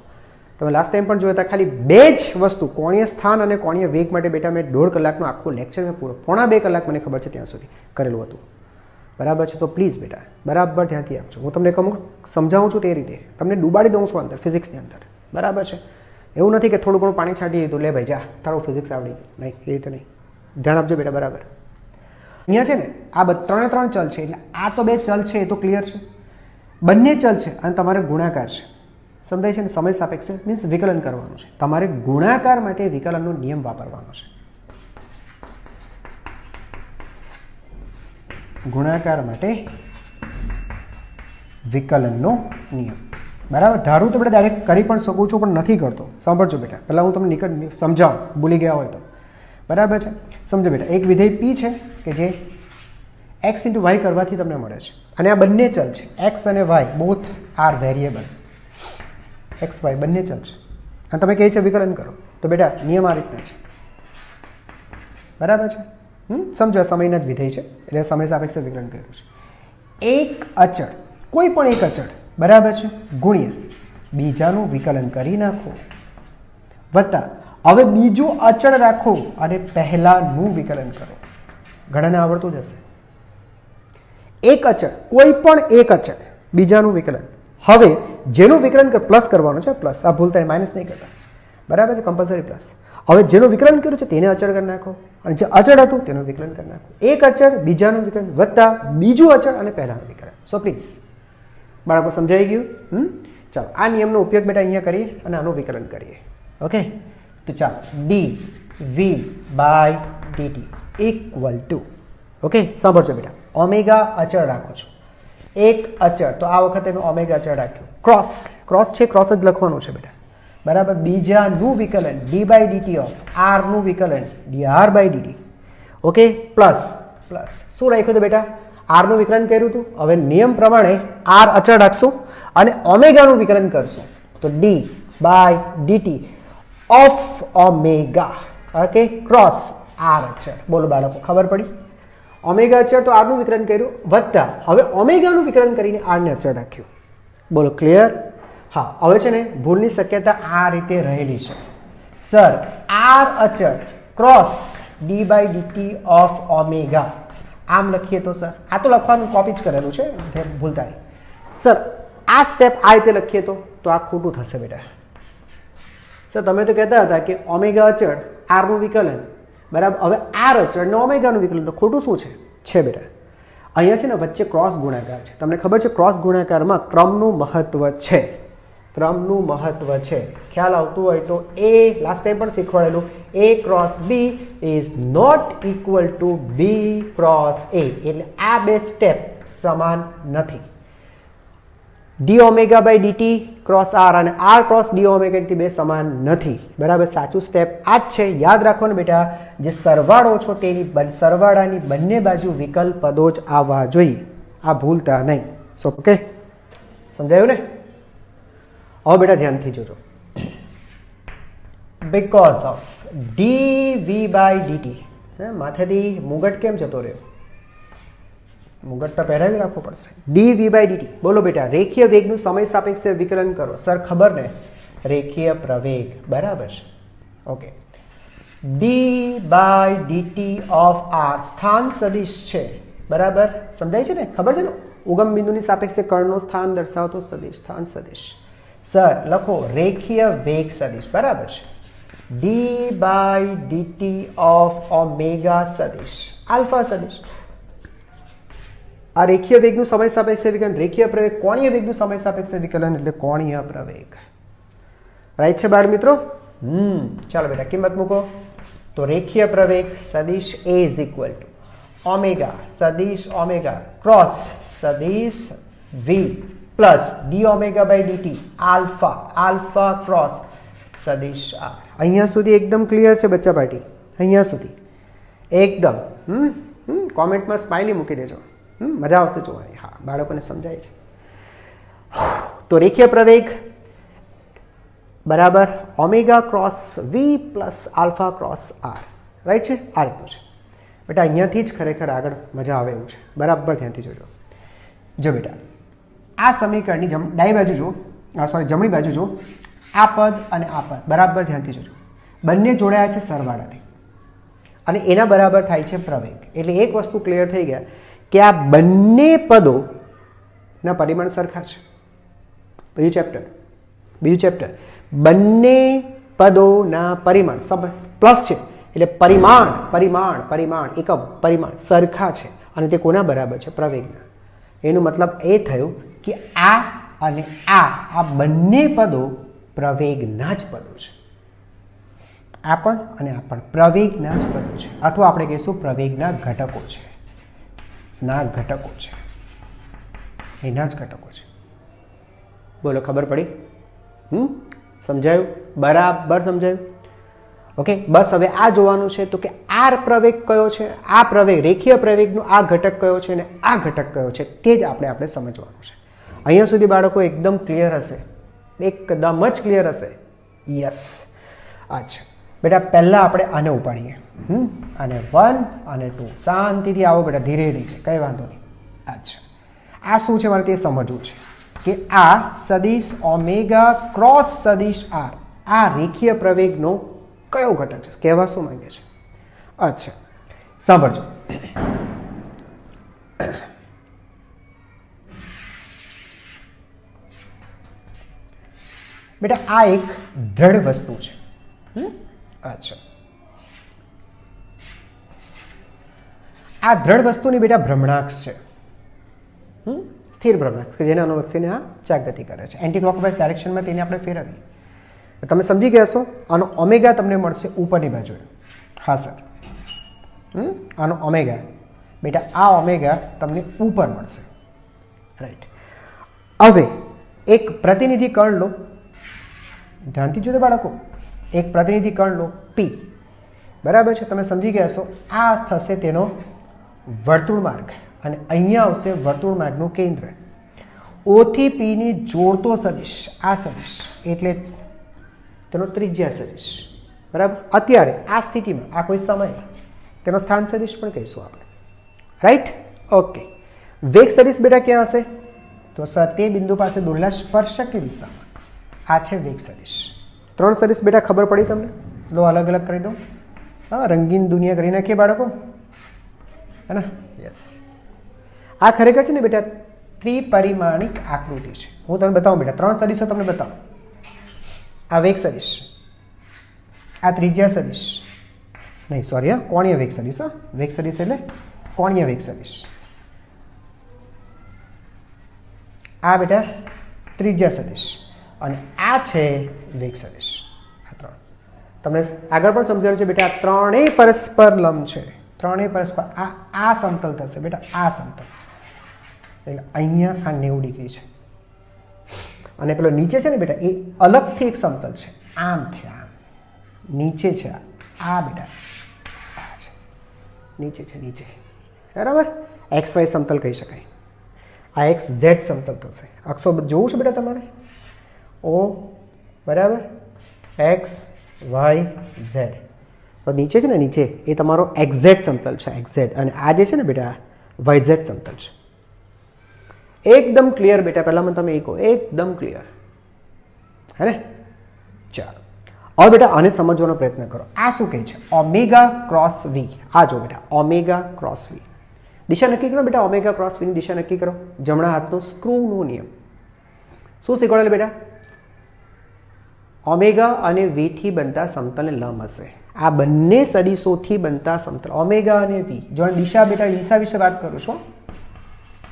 તમે લાસ્ટ ટાઈમ પણ જોયા હતા, ખાલી બે જ વસ્તુ કોણીય સ્થાન અને કોણીય વેગ માટે બેટા મેં 1.5 કલાકનો આખો લેક્ચર પૂરો, પોણા 2 કલાક મને ખબર છે ત્યાં સુધી કરેલું હતું. બરાબર છે. તો પ્લીઝ બેટા બરાબર ધ્યાનથી આપજો. હું તમને અમુક સમજાવું છું તે રીતે, તમને ડૂબાડી દઉં છું અંદર ફિઝિક્સની અંદર. બરાબર છે. એવું નથી કે થોડું ઘણું પાણી છાંટી દીધું લે ભાઈ જા તારું ફિઝિક્સ આવડી ગયું, નહીં એ રીતે નહીં. ધ્યાન આપજો બેટા. બરાબર. અહીંયા છે ને આ ત્રણે ત્રણ ચલ છે, એટલે આ તો બે ચલ છે એ તો ક્લિયર છે, બંને ચલ છે અને તમારે ગુણાકાર છે. સમજાય છે ને? સમય સાપેક્ષે મીન્સ વિકલન કરવાનું છે. તમારે ગુણાકાર માટે વિકલનનો નિયમ વાપરવાનો છે. ગુણાકાર માટે વિકલનનો નિયમ. બરાબર. ધારું તો બેટા ડાયરેક્ટ કરી પણ શકું છું પણ નથી કરતો. સાંભળજો બેટા, પહેલાં હું તમને સમજાવું, ભૂલી ગયા હોય તો. બરાબર છે. સમજો બેટા, એક વિધેય પી છે કે જે એક્સ ઇન્ટુ વાય કરવાથી તમને મળે છે અને આ બંને ચલ છે. એક્સ અને Y both are variable. X Y બંને ચલ છે અને તમે કહે છે વિકલન કરો, તો બેટા નિયમ આ રીતના છે. બરાબર છે. સમજો, સમયના જ વિધેય છે એટલે સમય સાપેક્ષે વિકલન કર્યું છે. એક અચળ, કોઈ પણ એક અચળ, બરાબર છે, ગુણ્યા બીજાનું વિકલન કરી નાખો વત્તા હવે બીજું અચળ રાખો અને પહેલાનું વિકલન કરો. ઘણાને આવડતું જ હશે. એક અચળ, કોઈ પણ એક અચળ, બીજાનું વિકલન. હવે જેનું વિકલન પ્લસ કરવાનું છે, પ્લસ, આ ભૂલતા માઇનસ નહીં કરતા. બરાબર છે. Compulsory plus. હવે જેનું વિકલન કર્યું છે તેને અચળ કરી નાખો અને જે અચળ હતું તેનું વિકલન કરી નાખો. એક અચળ, બીજાનું વિકલન વત્તા બીજું અચળ અને પહેલાનું વિકલન. સો પ્લીઝ બાળકો સમજાઈ ગયું? ચાલો આ નિયમનો ઉપયોગ બેટા અહીંયા કરીએ અને આનું વિકલન કરીએ. ઓકે, તો ચાલો d V by dt equal to, okay સાંભળજો બેટા, ઓમેગા અચળ રાખો છો. એક અચળ, તો આ વખતે મેં ઓમેગા અચળ રાખ્યું. ક્રોસ, ક્રોસ છે, ક્રોસ જ લખવાનું છે બેટા. બરાબર. બીજાનું વિકલન ડી બાય ડીટી ઓફ આરનું વિકલન d R by dt. Okay, plus plus શું રાખ્યું હતું બેટા? આરનું વિકલન કર્યું હતું. હવે નિયમ પ્રમાણે આર અચળ રાખશું અને ઓમેગાનું વિકલન કરશું, તો d by dt of omega. Okay, cross R અચળ. બોલો બાળકો, ખબર પડી? ઓમેગા અચળ તો આરનું વિકલન કર્યું વત્તા હવે ઓમેગાનું વિકલન કરીને આરને અચળ રાખ્યું. બોલો ક્લિયર? હા. હવે છે ને ભૂલની શક્યતા આ રીતે રહેલી છે. સર આર અચળ cross d by dt of omega આમ લખીએ તો સર, આ તો લખવાનું કોપી જ કરેલું છે, ભૂલતા નહીં. સર આ સ્ટેપ આ રીતે લખીએ તો આ ખોટું થશે બેટા. સર તમે તો કહેતા હતા કે ઓમેગા અચળ આરનું વિકલન, બરાબર. હવે આર અચળ ને ઓમેગાનું વિકલન, તો ખોટું શું છે બેટા? અહીંયા છે ને વચ્ચે ક્રોસ ગુણાકાર છે. તમને ખબર છે ક્રોસ ગુણાકારમાં ક્રમનું મહત્વ છે. ક્રમનું મહત્વ છે. ખ્યાલ આવતું હોય તો એ લાસ્ટ ટાઈમ પણ શીખવાડેલું, a cross b is not equal to b cross a. એટલે આ બે સ્ટેપ સમાન નથી. D omega by DT cross R અને R cross D omega DT બે સમાન નથી. બરાબર. સાચું સ્ટેપ આ જ છે. યાદ રાખો ને બેટા, જે સરવાળો છો તેની સરવાળાની બંને બાજુ વિકલ પદો જ આવવા જોઈએ. આ ભૂલતા નહીં. સો ઓકે, સમજાયું ને? હવે બેટા ધ્યાનથી જોજો. Because of D V by DT, માથેથી મુગટ કેમ જતો રહ્યો? મુગટ તો પહેરાવી રાખવો પડશે. D V by DT. બોલો બેટા, રેખીય વેગનું સમય સાપેક્ષે વિકલન કરો. સર ખબર ને, રેખીય પ્રવેગ. બરાબર છે. Okay, d by dt of R સ્થાન સદિશ છે. બરાબર, સમજાય છે ને? ખબર છે ને? ઉગમ બિંદુની સાપેક્ષે કર્ણનું સ્થાન દર્શાવતો સદિશ, સ્થાન સદિશ. સર લખો રેખીય વેગ સદિશ. બરાબર છે. D by dt of omega સદિશ, આલ્ફા સદિશ. આ રેખીય વેગનું સમય સાપેક્ષે વિકલન. રેખીય પ્રવેગ કોણીય વેગનું સમય સાપેક્ષે વિકલન એટલે કોણીય પ્રવેગ. રાઈટ છે બાળ મિત્રો? ચાલો બેટા કિંમત મૂકો. તો રેખીય પ્રવેગ સદિશ a is equal two omega सदिश ओमेगा क्रॉस सदिश v plus D omega by dt alpha alpha cross सदिश r। અહીંયા સુધી એકદમ ક્લિયર છે બચ્ચા પાર્ટી? અહીંયા સુધી એકદમ કોમેન્ટમાં સ્માઈલી મૂકી દેજો, મજા આવશે જોવાની। હા, બાળકોને સમજાય છે। તો રેખીય પ્રવેગ બરાબર omega cross V plus alpha cross R, right છે? આ રીતનું છે બેટા। અહીંયાથી જ ખરેખર આગળ મજા આવે એવું છે, બરાબર ધ્યાનથી જોજો। જો બેટા આ સમીકરણની ડાબી બાજુ જો, સોરી જમણી બાજુ જો, આ પદ અને આ પદ બરાબર ધ્યાનથી જોજો, બંને જોડાયા છે સરવાળાથી અને એના બરાબર થાય છે પ્રવેગ। એટલે એક વસ્તુ ક્લિયર થઈ ગયા કે આ બંને પદોના પરિમાણ સરખા છે। બીજું ચેપ્ટર બંને પદોના પરિમાણ પ્લસ છે એટલે પરિમાણ એકમ પરિમાણ સરખા છે અને તે કોના બરાબર છે? પ્રવેગના। એનું મતલબ એ થયું કે આ અને આ બંને પદો પ્રવેગના જ પદો છે। આ પણ અને આ પણ પ્રવેગના જ પદો છે, અથવા આપણે કહીશું પ્રવેગના ઘટકો છે, એના જ ઘટકો છે। બોલો, ખબર પડી? સમજાયું? બરાબર સમજાયું? ઓકે, બસ હવે આ જોવાનું છે તો કે આ પ્રવેગ કયો છે, આ પ્રવેગ રેખીય પ્રવેગનો આ ઘટક કયો છે અને આ ઘટક કયો છે, તે જ આપણે સમજવાનું છે। અહીંયા સુધી બાળકો એકદમ ક્લિયર હશે? એકદમ જ ક્લિયર હશે? યસ। અચ્છા બેટા, પહેલા આપણે આને ઉપાડીએ, આને 1 અને 2 શાંતિથી આવો બેટા, ધીરે ધીરે, કઈ વાંધો નહીં। અચ્છા, આ શું છે મારે તે સમજવું છે કે આ સદિશ ઓમેગા ક્રોસ સદિશ આર આ રેખીય પ્રવેગનો કયો ઘટક છે, કહેવા શું માંગે છે? અચ્છા સાંભળજો, બેટા આ એક દ્રઢ વસ્તુ છે। અચ્છા, આ દ્રઢ વસ્તુની બેટા ભ્રમણાક્ષ છે, સ્થિર ભ્રમણાક્ષ કે જેને અનુલક્ષીને આ ચાકગતિ કરે છે। એન્ટી ક્લોકવાઇઝ ડાયરેક્શનમાં તેને આપણે ફેરવીએ। તમે સમજી ગયા છો? આનો ઓમેગા તમને મળશે ઉપરની બાજુએ। હા સર, આનો ઓમેગા બેટા, આ ઓમેગા તમને ઉપર મળશે, રાઈટ। હવે એક પ્રતિનિધિ કણ લો, ધ્યાનથી જોજો બાળકો, એક પ્રતિનિધિ કણ લો પી, બરાબર છે? તમે સમજી ગયા છો? આ થશે તેનો વર્તુળ માર્ગ અને અહીંયા આવશે વર્તુળ માર્ગનું કેન્દ્ર। ઓ થી પી ની જોડતો સદિશ આ સદિશ એટલે તેનો ત્રિજ્યા સદિશ, બરાબર? અત્યારે આ સ્થિતિમાં આ કોઈ સમય તેનો સ્થાન સદિશ પણ કહીશું આપણે, રાઈટ? ઓકે, વેગ સદિશ બેટા ક્યાં હશે? તો સર તે બિંદુ પાસે દોરેલા સ્પર્શકની દિશામાં, આ છે વેગ સદિશ। 3 સદિશ બેટા ખબર પડી તમને? લો અલગ અલગ કરી દો, હા, રંગીન દુનિયા કરી નાખીએ બાળકો, હે ને? યસ, આ ખરેખર છે ને બેટા ત્રિપરિમાણિક આકૃતિ છે। હું તમને બતાવું બેટા, 3 સદિશો તમને બતાવું। આ વેગ સદિશ, આ ત્રિજ્યા સદિશ, નહીં સોરી, હા, કોણીય વેગ સદિશ, હા, વેગ સદિશ એટલે કોણીય વેગ સદિશ। આ બેટા ત્રિજ્યા સદિશ અને આ છે વેગ સદિશ। આ 3 તમને આગળ પણ સમજાવ્યું છે બેટા, આ ત્રણેય પરસ્પર લંબ છે, ત્રણેય પરસ્પર આ સમતલ થશે બેટા, આ સમતલ એટલે અહીંયા આ 90 ડિગ્રી છે અને પેલો નીચે છે ને બેટા એ અલગથી એક સમતલ છે, આમથી આમ નીચે છે, આ બેટા આ છે, નીચે છે, નીચે, બરાબર? એક્સ વાય સમતલ કહી શકાય। આ એક્સ ઝેડ સમતલ થશે। અક્ષો જોવું છે બેટા તમારે? ઓ બરાબર, એક્સ વાય ઝેડ, તો નીચે છે ને, નીચે એ તમારો એક્ઝેડ સમતલ છે, એક્ઝેડ, અને આ જે છે ને બેટા વાય ઝેડ સમતલ છે। એકદમ ક્લિયર બેટા? પહેલા મને તમે એ કહો, એકદમ ક્લિયર, હે ને? ચાલો હવે બેટા આને સમજવાનો પ્રયત્ન કરો। આ શું કહે છે? ઓમેગા ક્રોસ વી। આ જો બેટા, ઓમેગા ક્રોસ વી, દિશા નક્કી કરો બેટા, ઓમેગા ક્રોસ વી ની દિશા નક્કી કરો। જમણા હાથનો સ્ક્રૂનો નિયમ શું શીખવાડેલ બેટા? ઓમેગા અને વી થી બનતા સમતલને લંબ હશે। આ બંને સદિશોથી બનતા સમતલ ઓમેગા અને વી, જો દિશા બેટા, દિશા વિશે વાત કરું છું,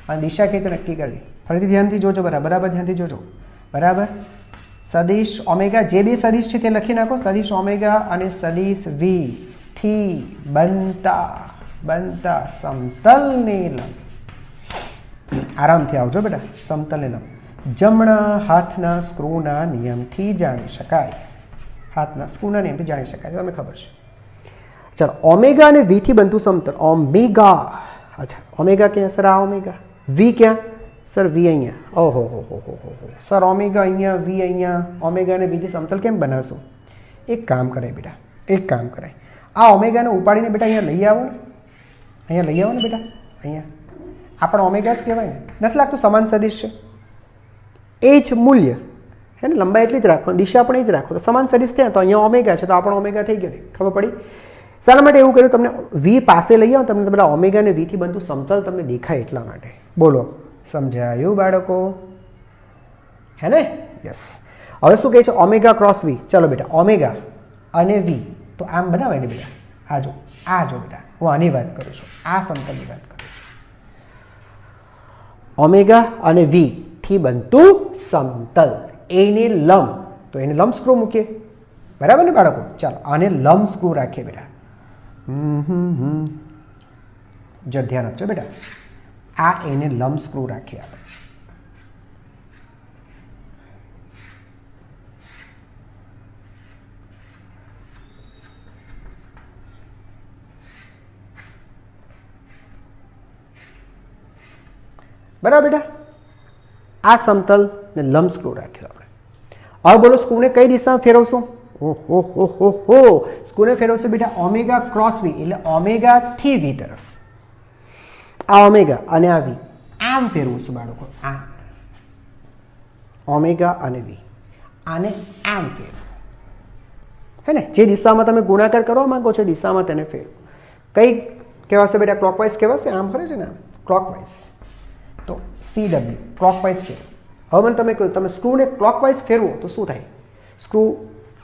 આ દિશા કેવી રીતે નક્કી કરવી? ફરીથી ધ્યાનથી જોજો, બરાબર ધ્યાનથી જોજો, બરાબર? સદિશ ઓમેગા, જે બે સદિશ છે તે લખી નાખો, સદિશ ઓમેગા અને સદિશ વી થી બનતા બનતા સમતલને લંબ. આરામથી આવજો બેટા. સમતલને લંબ જમણા હાથના સ્ક્રૂના નિયમથી જાણી શકાય. હાથના સ્ક્રૂના નિયમથી જાણી શકાય, તમને ખબર છે. ચાલો, ઓમેગા અને વી થી બનતું સમતલ. ઓમેગા. અચ્છા, ઓમેગા ક્યાં સર? આ ઓમેગા. વી ક્યાં સર? વી અહીંયા. ઓહો હો હો હો હો સર, ઓમેગા અહીંયા, વી અહીંયા. ઓમેગા અને વી થી સમતલ કેમ બનાવશો? એક કામ કરાય બેટા, એક કામ કરાય. આ ઓમેગાને ઉપાડીને બેટા અહીંયા લઈ આવો ને. અહીંયા લઈ આવો ને બેટા. અહીંયા આ પણ ઓમેગા જ કહેવાય ને. નથી લાગતું સમાન સદિશ છે? એ જ મૂલ્ય હે ને, લંબાઈ એટલી જ રાખો, દિશા પણ એ જ રાખો, તો સમાન સદિશ થયા. તો અહીંયા ઓમેગા છે તો આ પણ ઓમેગા થઈ ગયો ને. ખબર પડી? શાના માટે એવું કર્યું? તમને વી પાસે લઈ આવો, તમને પેલા ઓમેગા અને વી થી બનતું સમતલ તમને દેખાય એટલા માટે. બોલો, સમજાયું બાળકો? હે ને? યસ. હવે શું કહે છે? ઓમેગા ક્રોસ વી. ચલો બેટા, ઓમેગા અને વી તો આમ બનાવાય ને બેટા. આ જો બેટા, હું આની વાત કરું છું, આ સમતલની વાત કરું છું. ઓમેગા અને વી થી બનતું સમતલ, એને લંબ, તો એને લંબ સ્ક્રૂ મૂકીએ. બરાબર ને બાળકો? ચાલો, આને લંબ સ્ક્રૂ રાખીએ બેટા. જો ધ્યાન આપજો બેટા, આ એને લંબ સ્ક્રૂ રાખીએ આપણે. બરાબર બેટા? આ સમતલ ને લંબ સ્ક્રૂ રાખ્યો આપણે. હવે બોલો, સ્ક્રૂને કઈ દિશામાં ફેરવશું? ઓહો હો હો હો, સ્ક્રૂને ફેરવશું બેટા ઓમેગા ક્રોસ વી, એટલે ઓમેગા થી વી તરફ. આ ઓમેગા અને આ વી આમ ફેરવું છું બાળકો. આમ ઓમેગા અને વી, આને આમ ફેરવો. હે ને? જે દિશામાં તમે ગુણાકાર કરવા માંગો છો દિશામાં તેને ફેરવો. કઈ કહેવાશે બેટા? ક્લોકવાઇઝ કહેવાશે. આમ ફરે છે ને, ક્લોકવાઇઝ. તો CW ક્લોકવાઇઝ ફેરવો. હવે મને તમે કહ્યું, તમે સ્ક્રૂને ક્લોકવાઇઝ ફેરવો તો શું થાય? સ્ક્રૂ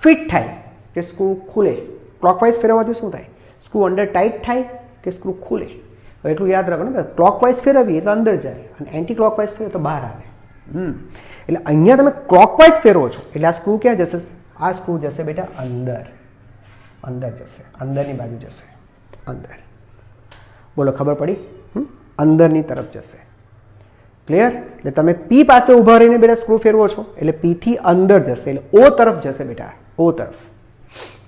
ફિટ થાય કે સ્ક્રૂ ખુલે? ક્લોકવાઇઝ ફેરવવાથી શું થાય? સ્ક્રૂ અંડર ટાઈટ થાય કે સ્ક્રૂ ખુલે? હવે એટલું યાદ રાખો ને, ક્લોકવાઇઝ ફેરવીએ એટલે અંદર જાય અને એન્ટી ક્લોકવાઇઝ ફેરવે તો બહાર આવે. એટલે અહીંયા તમે ક્લોકવાઇઝ ફેરવો છો એટલે આ સ્ક્રૂ ક્યાં જશે? આ સ્ક્રૂ જશે બેટા અંદર, અંદર જશે, અંદરની બાજુ જશે, અંદર. બોલો, ખબર પડી? અંદરની તરફ જશે. ક્લિયર? એટલે તમે પી પાસે ઊભા રહીને બેટા સ્ક્રૂ ફેરવો છો એટલે પી થી અંદર જશે, એટલે ઓ તરફ જશે બેટા, ઓ તરફ.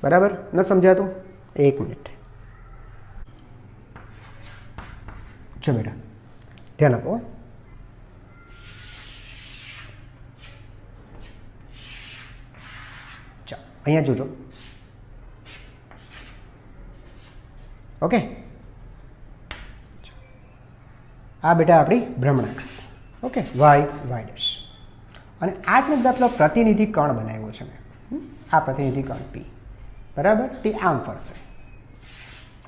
બરાબર? ન સમજાતું? એક મિનિટ જો બેટા, ધ્યાન આપો. ચાલો, અહીંયા જોજો. ઓકે, આ બેટા આપણી ભ્રમણાક્ષ. Okay, Y dash. અને આ જ દાખલો પ્રતિનિધિ કણ બનાવ્યો છે મેં. આ પ્રતિનિધિ કણ પી, બરાબર? તે આમ ફરશે.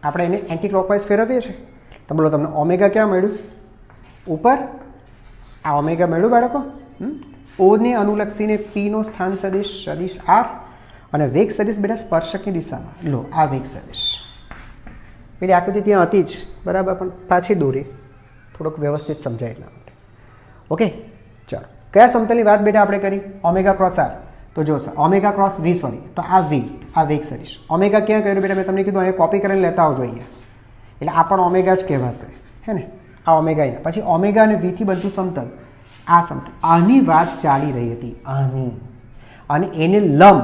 આપણે એને એન્ટી ક્લોકવાઇઝ ફેરવીએ છીએ. તો બોલો, તમને ઓમેગા ક્યાં મળ્યું? ઉપર. આ ઓમેગા મળ્યું બાળકો. ઓને અનુલક્ષીને પીનો સ્થાન સદિશ સદિશ આર અને વેગ સદિશ બેટા સ્પર્શકની દિશામાં. લો, આ વેગ સદિશ. પેલી આકૃતિ ત્યાં હતી જ, બરાબર, પણ પાછી દોરી થોડુંક વ્યવસ્થિત સમજાય એટલા માટે. ઓકે, ચાલો. કયા સમતલની વાત બેટા આપણે કરી? Omega cross R. તો જો sir, omega cross V, sorry, તો આ વી, આ વેગ સદિશ. ઓમેગા ક્યાં કર્યું બેટા? મેં તમને કીધું અહીંયા કોપી કરીને લેતા આવજો અહીંયા. એટલે આ પણ ઓમેગા જ કહેવાશે, હે ને? આ ઓમેગા અહીંયા. પછી ઓમેગા અને વી થી બનતું સમતલ, આ સમતલ. આની વાત ચાલી રહી હતી, આની. અને એને લંબ,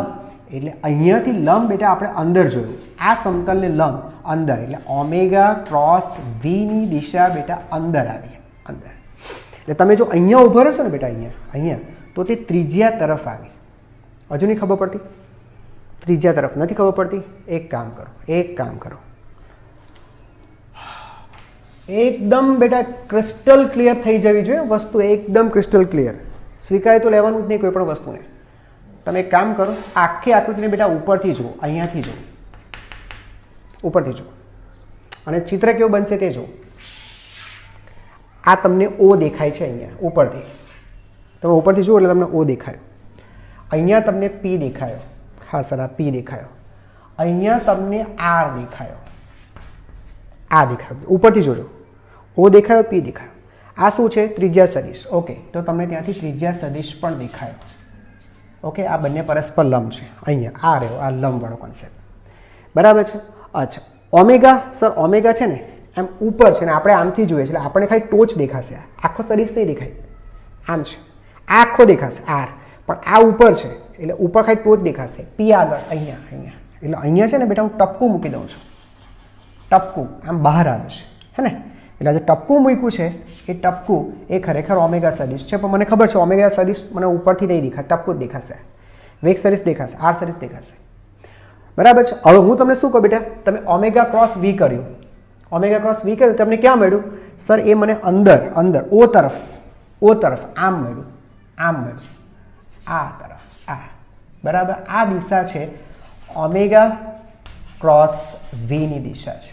એટલે અહીંયાથી લંબ બેટા આપણે અંદર જોયું. આ સમતલને લંબ અંદર, એટલે ઓમેગા ક્રોસ વી ની દિશા બેટા અંદર આવી, અંદર. એટલે તમે જો અહીંયા ઊભા રહેશો ને બેટા, અહીંયા તો તે ત્રિજ્યા તરફ આવી. હજુ નહીં ખબર પડતી? ત્રિજ્યા તરફ નથી ખબર પડતી? એક કામ કરો, એકદમ બેટા ક્રિસ્ટલ ક્લિયર થઈ જવી જોઈએ વસ્તુ, એકદમ ક્રિસ્ટલ ક્લિયર. સ્વીકારે તો લેવાનું જ નહીં કોઈ પણ વસ્તુને. તમે એક કામ કરો, આખી આકૃતિને બેટા ઉપરથી જુઓ, અહીંયાથી જુઓ, ઉપરથી જુઓ, અને ચિત્ર કેવું બનશે તે જુઓ. આ તમને ઓ દેખાય છે અહીંયા ઉપરથી. તમે ઉપરથી જુઓ એટલે તમને ઓ દેખાયો. અહીંયા તમને પી દેખાયો, ખાસ આ પી દેખાયો. અહીંયા તમને આર દેખાયો, આ દેખાયો. ઉપરથી જોજો, ઓ દેખાયો, પી દેખાયો. આ શું છે? ત્રિજ્યા સદિશ. ઓકે, તો તમને ત્યાંથી ત્રિજ્યા સદિશ પણ દેખાયો. ઓકે, આ બંને પરસ્પર લંબ છે. અહીંયા આ રહ્યો, આ લંબ વાળો કોન્સેપ્ટ. બરાબર છે? અચ્છા, ઓમેગા સર, ઓમેગા છે ને એમ ઉપર છે ને આપણે આમથી જોઈએ એટલે આપણને ખાલી ટોચ દેખાશે, આખો સદિશ નહીં દેખાય, આમ છે આ આખો દેખાશે આર, પણ આ ઉપર છે એટલે ઉપર ખાલી ટોચ દેખાશે, પી આગળ અહીંયા એટલે અહીંયા છે ને બેટા હું ટપકું મૂકી દઉં છું, ટપકું આમ બહાર આવે છે હે ને, એટલે જે ટપકું મૂક્યું છે એ ટપકું એ ખરેખર ઓમેગા સદિશ છે, પણ મને ખબર છે ઓમેગા સદિશ મને ઉપરથી નહીં દેખાય, ટપકું જ દેખાશે, વેગ સદિશ દેખાશે, આર સદિશ દેખાશે, બરાબર છે. હવે હું તમને શું કહું બેટા, તમે ઓમેગા ક્રોસ વી કર્યું, ઓમેગા ક્રોસ વી કર્યું તમને ક્યાં મળ્યું સર, એ મને અંદર ઓ તરફ આમ મળ્યું, આ તરફ આ, બરાબર, આ દિશા છે ઓમેગા ક્રોસ વી ની દિશા છે,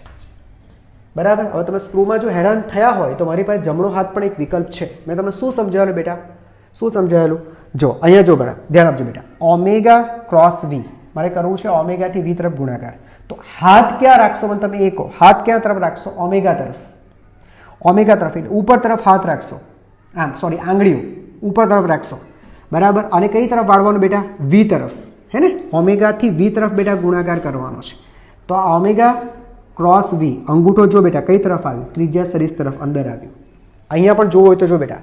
બરાબર. હવે તમે સ્ક્રૂમાં જો હેરાન થયા હોય તો મારી પાસે જમણો હાથ પણ એક વિકલ્પ છે. મેં તમને શું સમજાવેલું બેટા, શું સમજાવેલું, જો અહીંયા જો બેટા ધ્યાન આપજો બેટા, ઓમેગા ક્રોસ વી મારે કરવું છે ઓમેગાથી વી તરફ ગુણાકાર, તો હાથ ક્યાં રાખશો મને તમે એ કહો, હાથ ક્યાં તરફ રાખશો, ઓમેગા તરફ એટલે ઉપર તરફ હાથ રાખશો, આમ સોરી આંગળીઓ ઉપર તરફ રાખશો, બરાબર. અને કઈ તરફ વાળવાનું બેટા, વી તરફ, હે ને, ઓમેગાથી વી તરફ બેટા ગુણાકાર કરવાનો છે. તો આ ઓમેગા ક્રોસ વી અંગૂઠો જો બેટા કઈ તરફ આવ્યું, ત્રિજ્યા સદિશ તરફ અંદર આવ્યું. અહીંયા પણ જોવું હોય તો જો બેટા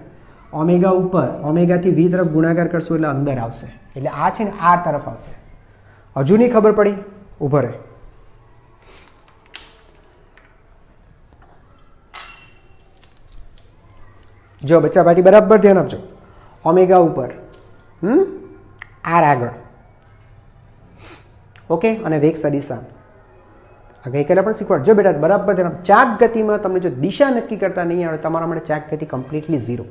ઓમેગા ઉપર ઓમેગાથી વી તરફ ગુણાકાર કરશો એટલે અંદર આવશે, એટલે આ છે ને આ તરફ આવશે. હજુ નહીં ખબર પડી, ઉભો રહે, જો બચ્ચા પાટી બરાબર ધ્યાન આપજો, ઓમેગા ઉપર આર આગળ, ઓકે, અને વેગ સદિશ આમ. આ ગઈકાલે પણ શીખવાડ જો બેટા બરાબર ધ્યાન. ચાક ગતિમાં તમને જો દિશા નક્કી કરતા નહીં આવડે તમારા માટે ચાક ગતિ કમ્પ્લીટલી ઝીરો,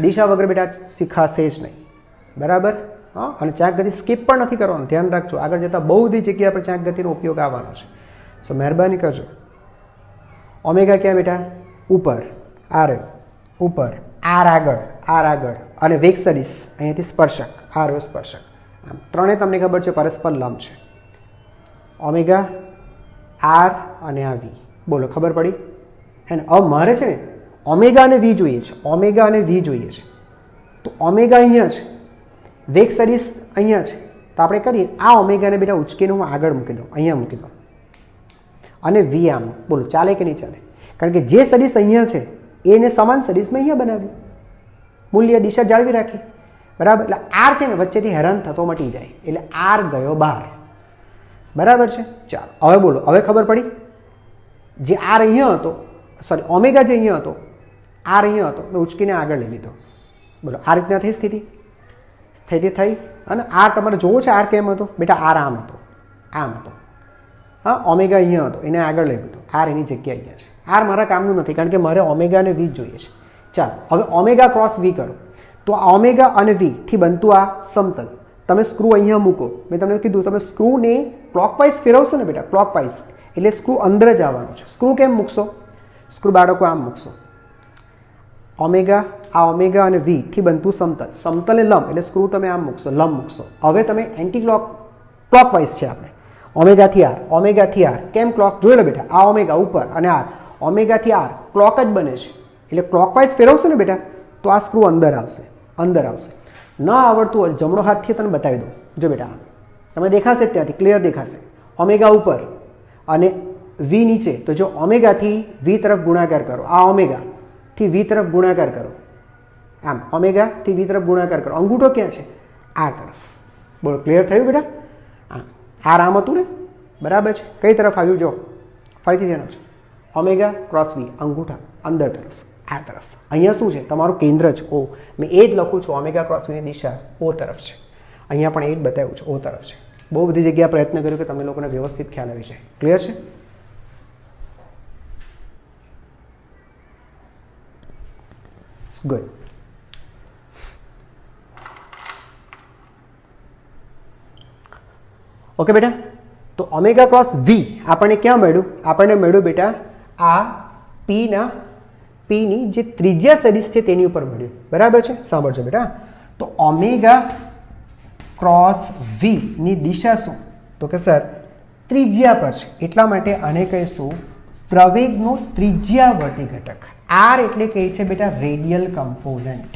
દિશા વગર બેટા શીખાશે જ નહીં, બરાબર. હા, અને ચાક ગતિ સ્કીપ પણ નથી કરવાનું, ધ્યાન રાખજો, આગળ જતાં બહુ બધી જગ્યા પર ચાક ગતિનો ઉપયોગ આવવાનો છે, સો મહેરબાની કરજો. ઓમેગા ક્યાં બેટા, ઉપર, આ રહ્યો ઉપર, આર આગળ અને વેગ સદિશ અહીંયાથી સ્પર્શક, આ રહ્યો સ્પર્શક, આમ ત્રણે તમને ખબર છે પરસ્પર લંબ છે, ઓમેગા આર અને આ વી, બોલો ખબર પડી હે ને. હવે મારે છે ને ઓમેગા અને વી જોઈએ છે, ઓમેગા અને વી જોઈએ છે, તો ઓમેગા અહીંયા છે, વેગ સદિશ અહીંયા છે, તો આપણે કરીએ આ ઓમેગાને બેટા ઉચકીને હું આગળ મૂકી દઉં, અહીંયા મૂકી દઉં, અને વી આમ, બોલો ચાલે કે નહીં ચાલે, કારણ કે જે સદિશ અહીંયા છે એને સમાન સદિશ મેં અહીંયા બનાવ્યું, મૂલ્ય દિશા જાળવી રાખી, બરાબર. એટલે આર છે ને વચ્ચેથી હેરાન થતો મટી જાય, એટલે આર ગયો બહાર, બરાબર છે. ચાલો હવે બોલો, હવે ખબર પડી, જે આર અહીંયા હતો, સોરી ઓમેગા જે અહીંયા હતો, આર અહીંયા હતો, મેં ઉચકીને આગળ લઈ લીધો, બોલો આ રીતના થઈ સ્થિતિ થઈ. અને આર તમારે જોવો છે આર કેમ હતો બેટા, આર આમ હતો, હા, ઓમેગા અહીંયા હતો એને આગળ લઈ લીધો, આર એની જગ્યા અહીંયા છે. આર મારા કામનું નથી કારણ કે મારે ઓમેગા અને વી જોઈએ છે. ચાલો હવે ઓમેગા ક્રોસ વી કરો, તો આ ઓમેગા અને વી થી બનતું આ સમતલ, તમે સ્ક્રૂ અહીંયા મૂકો, મેં તમને કીધું તમે સ્ક્રૂને ક્લોકવાઇઝ ફેરવશો ને બેટા, ક્લોકવાઇઝ એટલે સ્ક્રૂ અંદર જ આવવાનું છે. સ્ક્રૂ કેમ મૂકશો, સ્ક્રૂ બાળકો આમ મૂકશો, ઓમેગા, આ ઓમેગા અને વી થી બનતું સમતલ, સમતલે લંબ એટલે સ્ક્રૂ તમે આમ મૂકશો, લંબ મૂકશો. હવે તમે એન્ટી ક્લોકવાઇઝ છે આપણે, ઓમેગાથી આર કેમ ક્લોક, જોઈ લો બેટા, આ ઓમેગા ઉપર અને આર, ઓમેગાથી આર ક્લોક જ બને છે, એટલે ક્લોકવાઇઝ ફેરવશો ને બેટા તો આ સ્ક્રૂ અંદર આવશે. ન આવડતું હોય જમણો હાથથી તને બતાવી દઉં, જો બેટા તમે દેખાશે ત્યાંથી ક્લિયર દેખાશે, ઓમેગા ઉપર અને વી નીચે, તો જો ઓમેગાથી વી તરફ ગુણાકાર કરો, આ ઓમેગાથી વી તરફ ગુણાકાર કરો, આમ ઓમેગાથી વી તરફ ગુણાકાર કરો, અંગૂઠો ક્યાં છે, આ તરફ, બોલો ક્લિયર થયું બેટા. આર આમ હતું ને, બરાબર છે, કઈ તરફ આવ્યું જો ફરીથી ધ્યાન આપજો, ઓમેગા ક્રોસ વી અંગૂઠા અંદર તરફ, આ તરફ, અહીંયા શું છે તમારું કેન્દ્ર છે ઓ, મેં એ જ લખું છું ઓમેગા ક્રોસ વીની દિશા ઓ તરફ છે, અહીંયા પણ એ જ બતાવ્યું છે ઓ તરફ છે. બહુ બધી જગ્યાએ પ્રયત્ન કર્યો કે તમે લોકોને વ્યવસ્થિત ખ્યાલ આવી જાય, ક્લિયર છે. ગુડ. ઓકે બેટા, તો ઓમેગા ક્રોસ વી આપણને ક્યાં મળ્યું, આપણને મળ્યું બેટા આ પીની જે ત્રિજ્યા સદિશ છે તેની ઉપર મળ્યું, બરાબર છે. સાંભળજો બેટા, તો ઓમેગા ક્રોસ વી ની દિશા શું, તો કે સર ત્રિજ્યા પર છે, એટલા માટે આને કહીશું પ્રવેગનો ત્રિજ્યાવર્તી ઘટક. આર એટલે કહે છે બેટા રેડિયલ કમ્પોનન્ટ,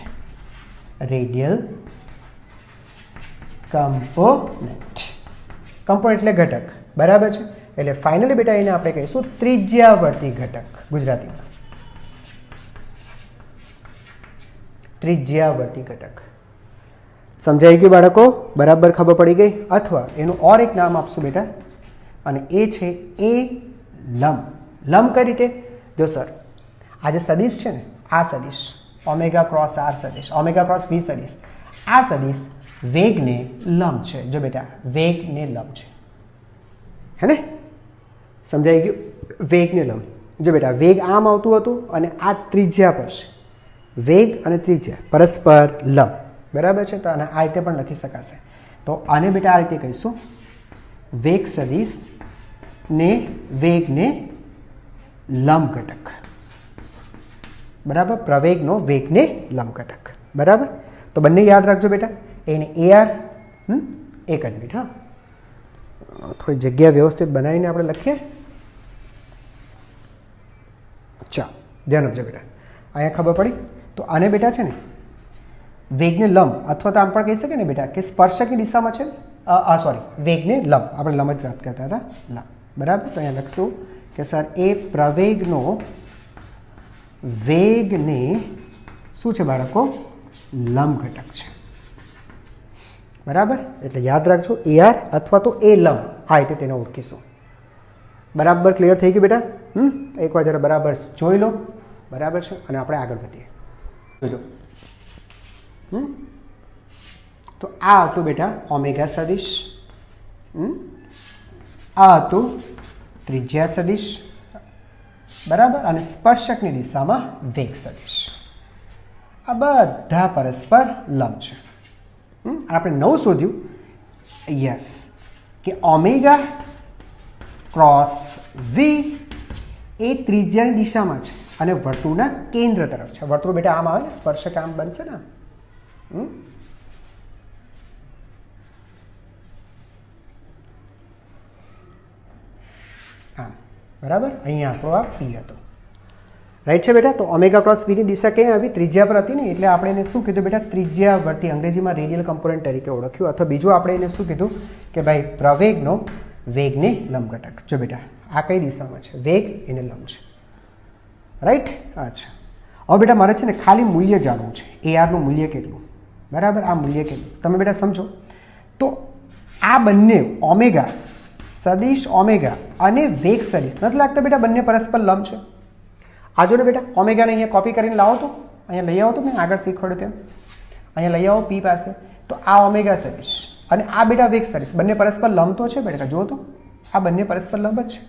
કમ્પોનન્ટ એટલે ઘટક, બરાબર છે. એટલે ફાઇનલી બેટા એને આપણે કહીશું ત્રિજ્યાવર્તી ઘટક ગુજરાતીમાં, ત્રિજ્યાવર્તી ઘટક. સમજાઈ ગયું બાળકો? બરાબર ખબર પડી ગઈ? અથવા એનું ઓર એક નામ આપશું બેટા, અને એ છે એ લંબ. લંબ કઈ રીતે? જો સર, આ જે સદિશ છે ને, આ સદિશ ઓમેગા ક્રોસ આર સદિશ, ઓમેગા ક્રોસ વી સદિશ, આ સદિશ વેગને લંબ છે. જો બેટા, વેગને લંબ છે, હે ને? સમજાઈ ગયું? વેગને લંબ. જો બેટા, વેગ આમ આવતું હતું અને આ ત્રિજ્યા પર છે. વેગ અને ત્રિજ્યા પરસ્પર લંબ, બરાબર છે? તો આને આ રીતે પણ લખી શકાશે. તો આને બેટા આ રીતે કહીશું, વેગ સદિશ ને વેગને લંબ ઘટક, બરાબર? પ્રવેગનો વેગને લંબ ઘટક, બરાબર? તો બંને યાદ રાખજો બેટા. એને AR એક જ મિનિટ, હા, થોડી જગ્યા વ્યવસ્થિત બનાવીને આપણે લખીએ. ચાલો ધ્યાન આપજો બેટા, અહીંયા ખબર પડી? તો આને બેટા છે ને વેગને લંબ, અથવા તો આમ પણ કહી શકીએ ને બેટા કે સ્પર્શકની દિશામાં છે, સોરી, વેગને લંબ, આપણે લંબ જ વાત કરતા હતા, લંબ, બરાબર? તો અહીંયા લખશું કે સર એ પ્રવેગનો વેગને શું છે બાળકો? લંબ ઘટક છે, બરાબર? એટલે યાદ રાખજો AR અથવા તો એ લંબ, આ રીતે તેને ઓળખીશું. બરાબર ક્લિયર થઈ ગયું બેટા? એકવાર જરા બરાબર જોઈ લો, બરાબર છે? અને આપણે આગળ વધીએ. જોજો, તો આ હતું બેટા ઓમેગા સદિશ, આ હતું ત્રિજ્યા સદિશ, બરાબર? અને સ્પર્શકની દિશામાં વેગ સદિશ. આ બધા પરસ્પર લંબ છે. આપણે નવું શોધ્યું, યસ, કે ઓમેગા ક્રોસ વી એ ત્રિજ્યાની દિશામાં છે અને વર્તુળના કેન્દ્ર તરફ છે. વર્તુળ બેટા આમ આવે ને, સ્પર્શક આમ બનશે ને, આમ, બરાબર? અહીંયા આપણો આ પી હતો, રાઈટ છે બેટા? તો ઓમેગા ક્રોસ વીની દિશા ક્યાં આવી? ત્રિજ્યા પર હતી ને, એટલે આપણે એને શું કીધું બેટા? ત્રિજ્યાવર્તી, અંગ્રેજીમાં રેડિયલ કમ્પોનન્ટ તરીકે ઓળખ્યું. અથવા બીજું આપણે એને શું કીધું કે ભાઈ પ્રવેગનો વેગને લંબ ઘટક. જો બેટા, આ કઈ દિશામાં છે? વેગ એને લંબ છે, રાઈટ? અચ્છા, હવે બેટા મારે છે ને ખાલી મૂલ્ય જાણવું છે, ARનું મૂલ્ય કેટલું, બરાબર? આ મૂલ્ય કેટલું તમે બેટા સમજો. તો આ બંને ઓમેગા સદિશ, ઓમેગા અને વેગ સદિશ નથી લાગતા બેટા બંને પરસ્પર લંબ છે? આ જો ને બેટા, ઓમેગાને અહીંયા કોપી કરીને લાવો તો, અહીંયા લઈ આવો તો, મેં આગળ શીખવાડ્યું તેમ, અહીંયા લઈ આવો P પાસે. તો આ ઓમેગા સદિશ અને આ બેટા વેગ સદિશ બંને પરસ્પર લંબ તો છે બેટા, જુઓ તો, આ બંને પરસ્પર લંબ જ છે.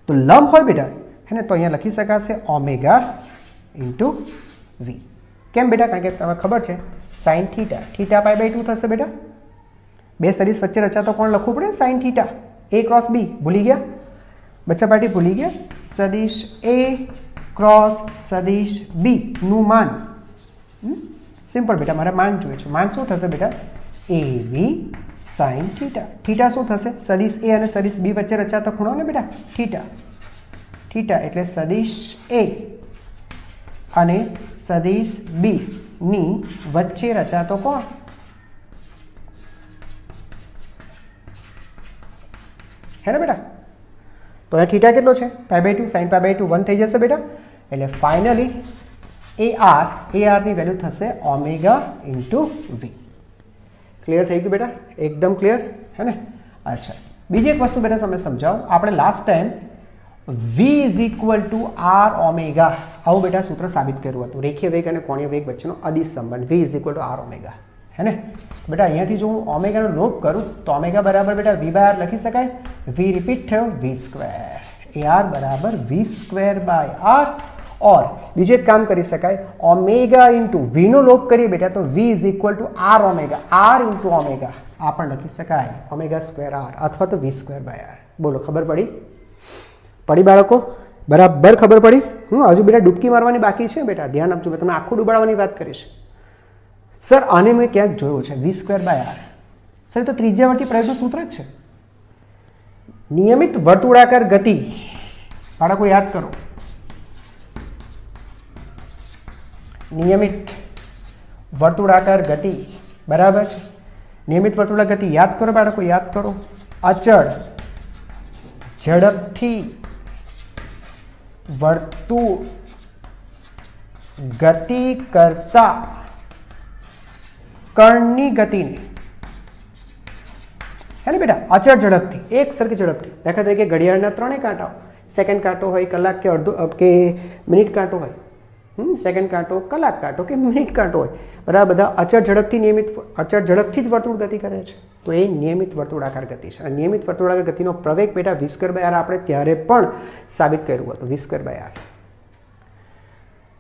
તો લંબ હોય બેટા, હે ને, તો અહીંયા લખી શકાશે ઓમેગા ઇન્ટુ વી. કેમ બેટા? કારણ કે તમને ખબર છે સાઇન થીટા, થીટા π/2 થશે બેટા. બે સદિશ વચ્ચે રચાતો કોણ લખવું પડે? Sine theta. A cross B ભૂલી ગયા બચ્ચા પાર્ટી? ભૂલી ગયા? સદિશ A ક્રોસ સદિશ B નું માન, સિમ્પલ બેટા, મારે માન જોઈએ છે. માન શું થશે બેટા? AB sine theta. થીટા શું થશે? સદિશ A અને સદિશ B વચ્ચે રચાતો ખૂણો ને બેટા, થીટા. થીટા એટલે સદિશ A અને સદિશ B ની વચ્ચે રચાતો કોણ? હે ને બેટા? તો અહીંયા થીટા કેટલો છે? π/2, સાઇન π/2 1 થઈ જશે બેટા. એટલે ફાઇનલી AR ની વેલ્યુ થશે ઓમેગા ઇન્ટુ વી. ક્લિયર થઈ ગયું બેટા? એકદમ ક્લિયર, હે ને? અચ્છા, બીજી એક વસ્તુ બેટા તમને સમજાવું. આપણે last time V is equal two R omega આવું બેટા સૂત્ર સાબિત કર્યું હતું, રેખીય વેગ અને કોણીય વેગ વચ્ચેનો અદિશ સંબંધ. V is equal two R omega, હે ને બેટા? અહીંયાથી જો હું ઓમેગાનો લોપ કરું તો ઓમેગા બરાબર બેટા V/R લખી શકાય. V રિપીટ થયો, V સ્ક્વેર. AR બરાબર V સ્ક્વેર બાય R. ઓર બીજું એક કામ કરી શકાય, ઓમેગા ઇન્ટુ V નો લોપ કરીએ બેટા તો V is equal two R omega, R into omega આ પણ લખી શકાય, ઓમેગા સ્ક્વેર R અથવા તો V સ્ક્વેર બાય R. બોલો, ખબર પડી? પડી બાળકો? બરાબર ખબર પડી? હજુ બેટા ડૂબકી મારવાની બાકી છે બેટા, ધ્યાન આપજો. મેં તમને આખું ડૂબાડવાની વાત કરીશ. સર આને મેં ક્યાંક જોયું છે, V square by R. Sir તો ત્રિજ્યાવર્તી પ્રયોગનું સૂત્ર જ છે. નિયમિત વર્તુળાકાર ગતિ, બાળકો યાદ કરો, નિયમિત વર્તુળાકાર ગતિ, બરાબર છે? નિયમિત વર્તુળાકાર ગતિ યાદ કરો બાળકો, યાદ કરો. અચળ ઝડપથી વર્તુળ ગતિ કરતા કણની ગતિને હે ને બેટા અચળ ઝડપથી એક સરખી ઝડપથી દાખલા તરીકે ઘડિયાળના ત્રણેય કાંટા સેકન્ડ કાંટો હોય કલાક કે અડધો કે મિનિટ કાંટો હોય સેકન્ડ કાંટો કલાક કાંટો કે મિનિટ કાંટો હોય બરાબર બધા અચળ ઝડપથી જ વર્તુળ ગતિ કરે છે તો એ નિયમિત વર્તુળાકાર ગતિ છે અને નિયમિત વર્તુળાકાર ગતિનો પ્રવેગ બેટા v²/r આપણે ત્યારે પણ સાબિત કર્યું હતું v²/r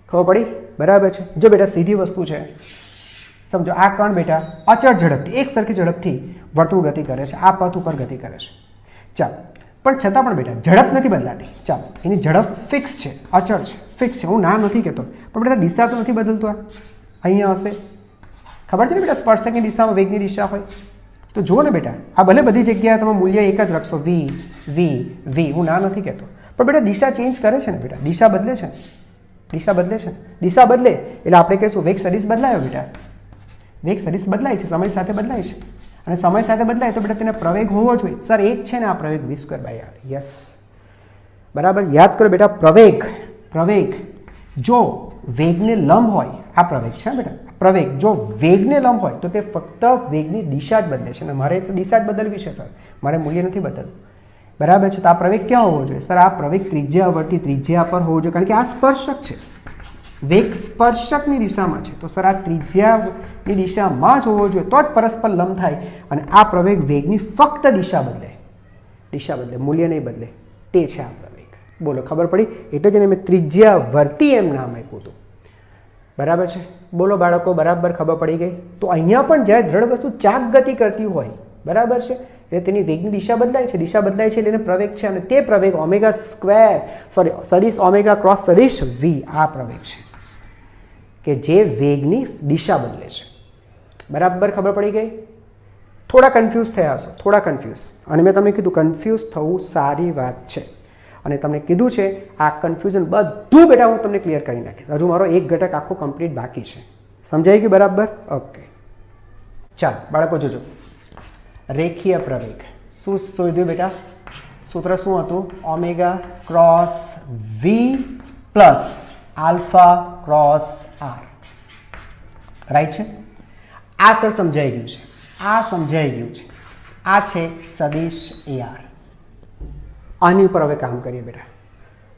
ખબર પડી બરાબર છે જો બેટા સીધી વસ્તુ છે સમજો આ કણ બેટા અચળ ઝડપથી એક સરખી ઝડપથી વર્તુળ ગતિ કરે છે આ પથ ઉપર ગતિ કરે છે ચાલો પણ છતાં પણ બેટા ઝડપ નથી બદલાતી ચાલો એની ઝડપ ફિક્સ છે અચળ છે ફિક્સ છે હું ના નથી કહેતો પણ બેટા દિશા તો નથી બદલતો અહીંયા હશે ખબર છે ને બેટા સ્પર્શકની દિશામાં વેગની દિશા હોય તો જુઓ ને બેટા આ ભલે બધી જગ્યાએ તમે મૂલ્ય એક જ રાખશો v હું ના નથી કહેતો પણ બેટા દિશા ચેન્જ કરે છે ને બેટા દિશા બદલે છે દિશા બદલે છે દિશા બદલે એટલે આપણે કહીશું વેગ સદિશ બદલાયો બેટા વેગ સદિશ બદલાય છે સમય સાથે બદલાય છે અને સમય સાથે બદલાય તો બેટા તેને પ્રવેગ હોવો જોઈએ સર એ જ છે ને આ પ્રવેગ v²/r યસ બરાબર યાદ કરો બેટા પ્રવેગ જો વેગને લંબ હોય આ પ્રવેગ છે બેટા પ્રવેગ જો વેગને લંબ હોય તો તે ફક્ત વેગની દિશા જ બદલે છે અને મારે તો દિશા જ બદલવી છે સર મારે મૂલ્ય નથી બદલવું બરાબર છે તો આ પ્રવેગ ક્યાં હોવો જોઈએ સર આ પ્રવેગ ત્રિજ્યાવર્તી ત્રિજ્યા પર હોવો જોઈએ કારણ કે આ સ્પર્શક છે વેગ સ્પર્શકની દિશામાં છે તો સર આ ત્રિજ્યાની દિશામાં જ હોવો જોઈએ તો જ પરસ્પર લંબ થાય અને આ પ્રવેગ વેગની ફક્ત દિશા બદલે મૂલ્ય નહીં બદલે તે છે આ પ્રવેગ બોલો ખબર પડી એટલે જ એને મેં ત્રિજ્યાવર્તી એમ નામ આપ્યું હતું બરાબર છે બોલો બાળકો બરાબર ખબર પડી ગઈ તો અહીંયા પણ જ્યારે દ્રઢ વસ્તુ ચાક ગતિ કરતી હોય બરાબર છે એટલે તેની વેગની દિશા બદલાય છે એટલે એને પ્રવેગ છે અને તે પ્રવેગ સદિશ ઓમેગા ક્રોસ સદિશ v આ પ્રવેગ છે કે જે વેગની દિશા બદલે છે બરાબર ખબર પડી ગઈ થોડા કન્ફ્યુઝ થયા હશો અને મેં તમને કીધું કન્ફ્યુઝ થવું સારી વાત છે અને તમને કીધું છે આ કન્ફ્યુઝન બધું બેટા હું તમને ક્લિયર કરી નાખીશ હજુ મારો એક ઘટક આખો કમ્પ્લીટ બાકી છે સમજાઈ ગયું બરાબર ઓકે ચાલો બાળકો જોજો રેખીય પ્રવેગ શું શોધ્યું બેટા સૂત્ર શું હતું omega cross v plus alpha cross r right છે આ સર સમજાઈ ગયું છે આ છે સદિશ ar આની ઉપર હવે કામ કરીએ બેટા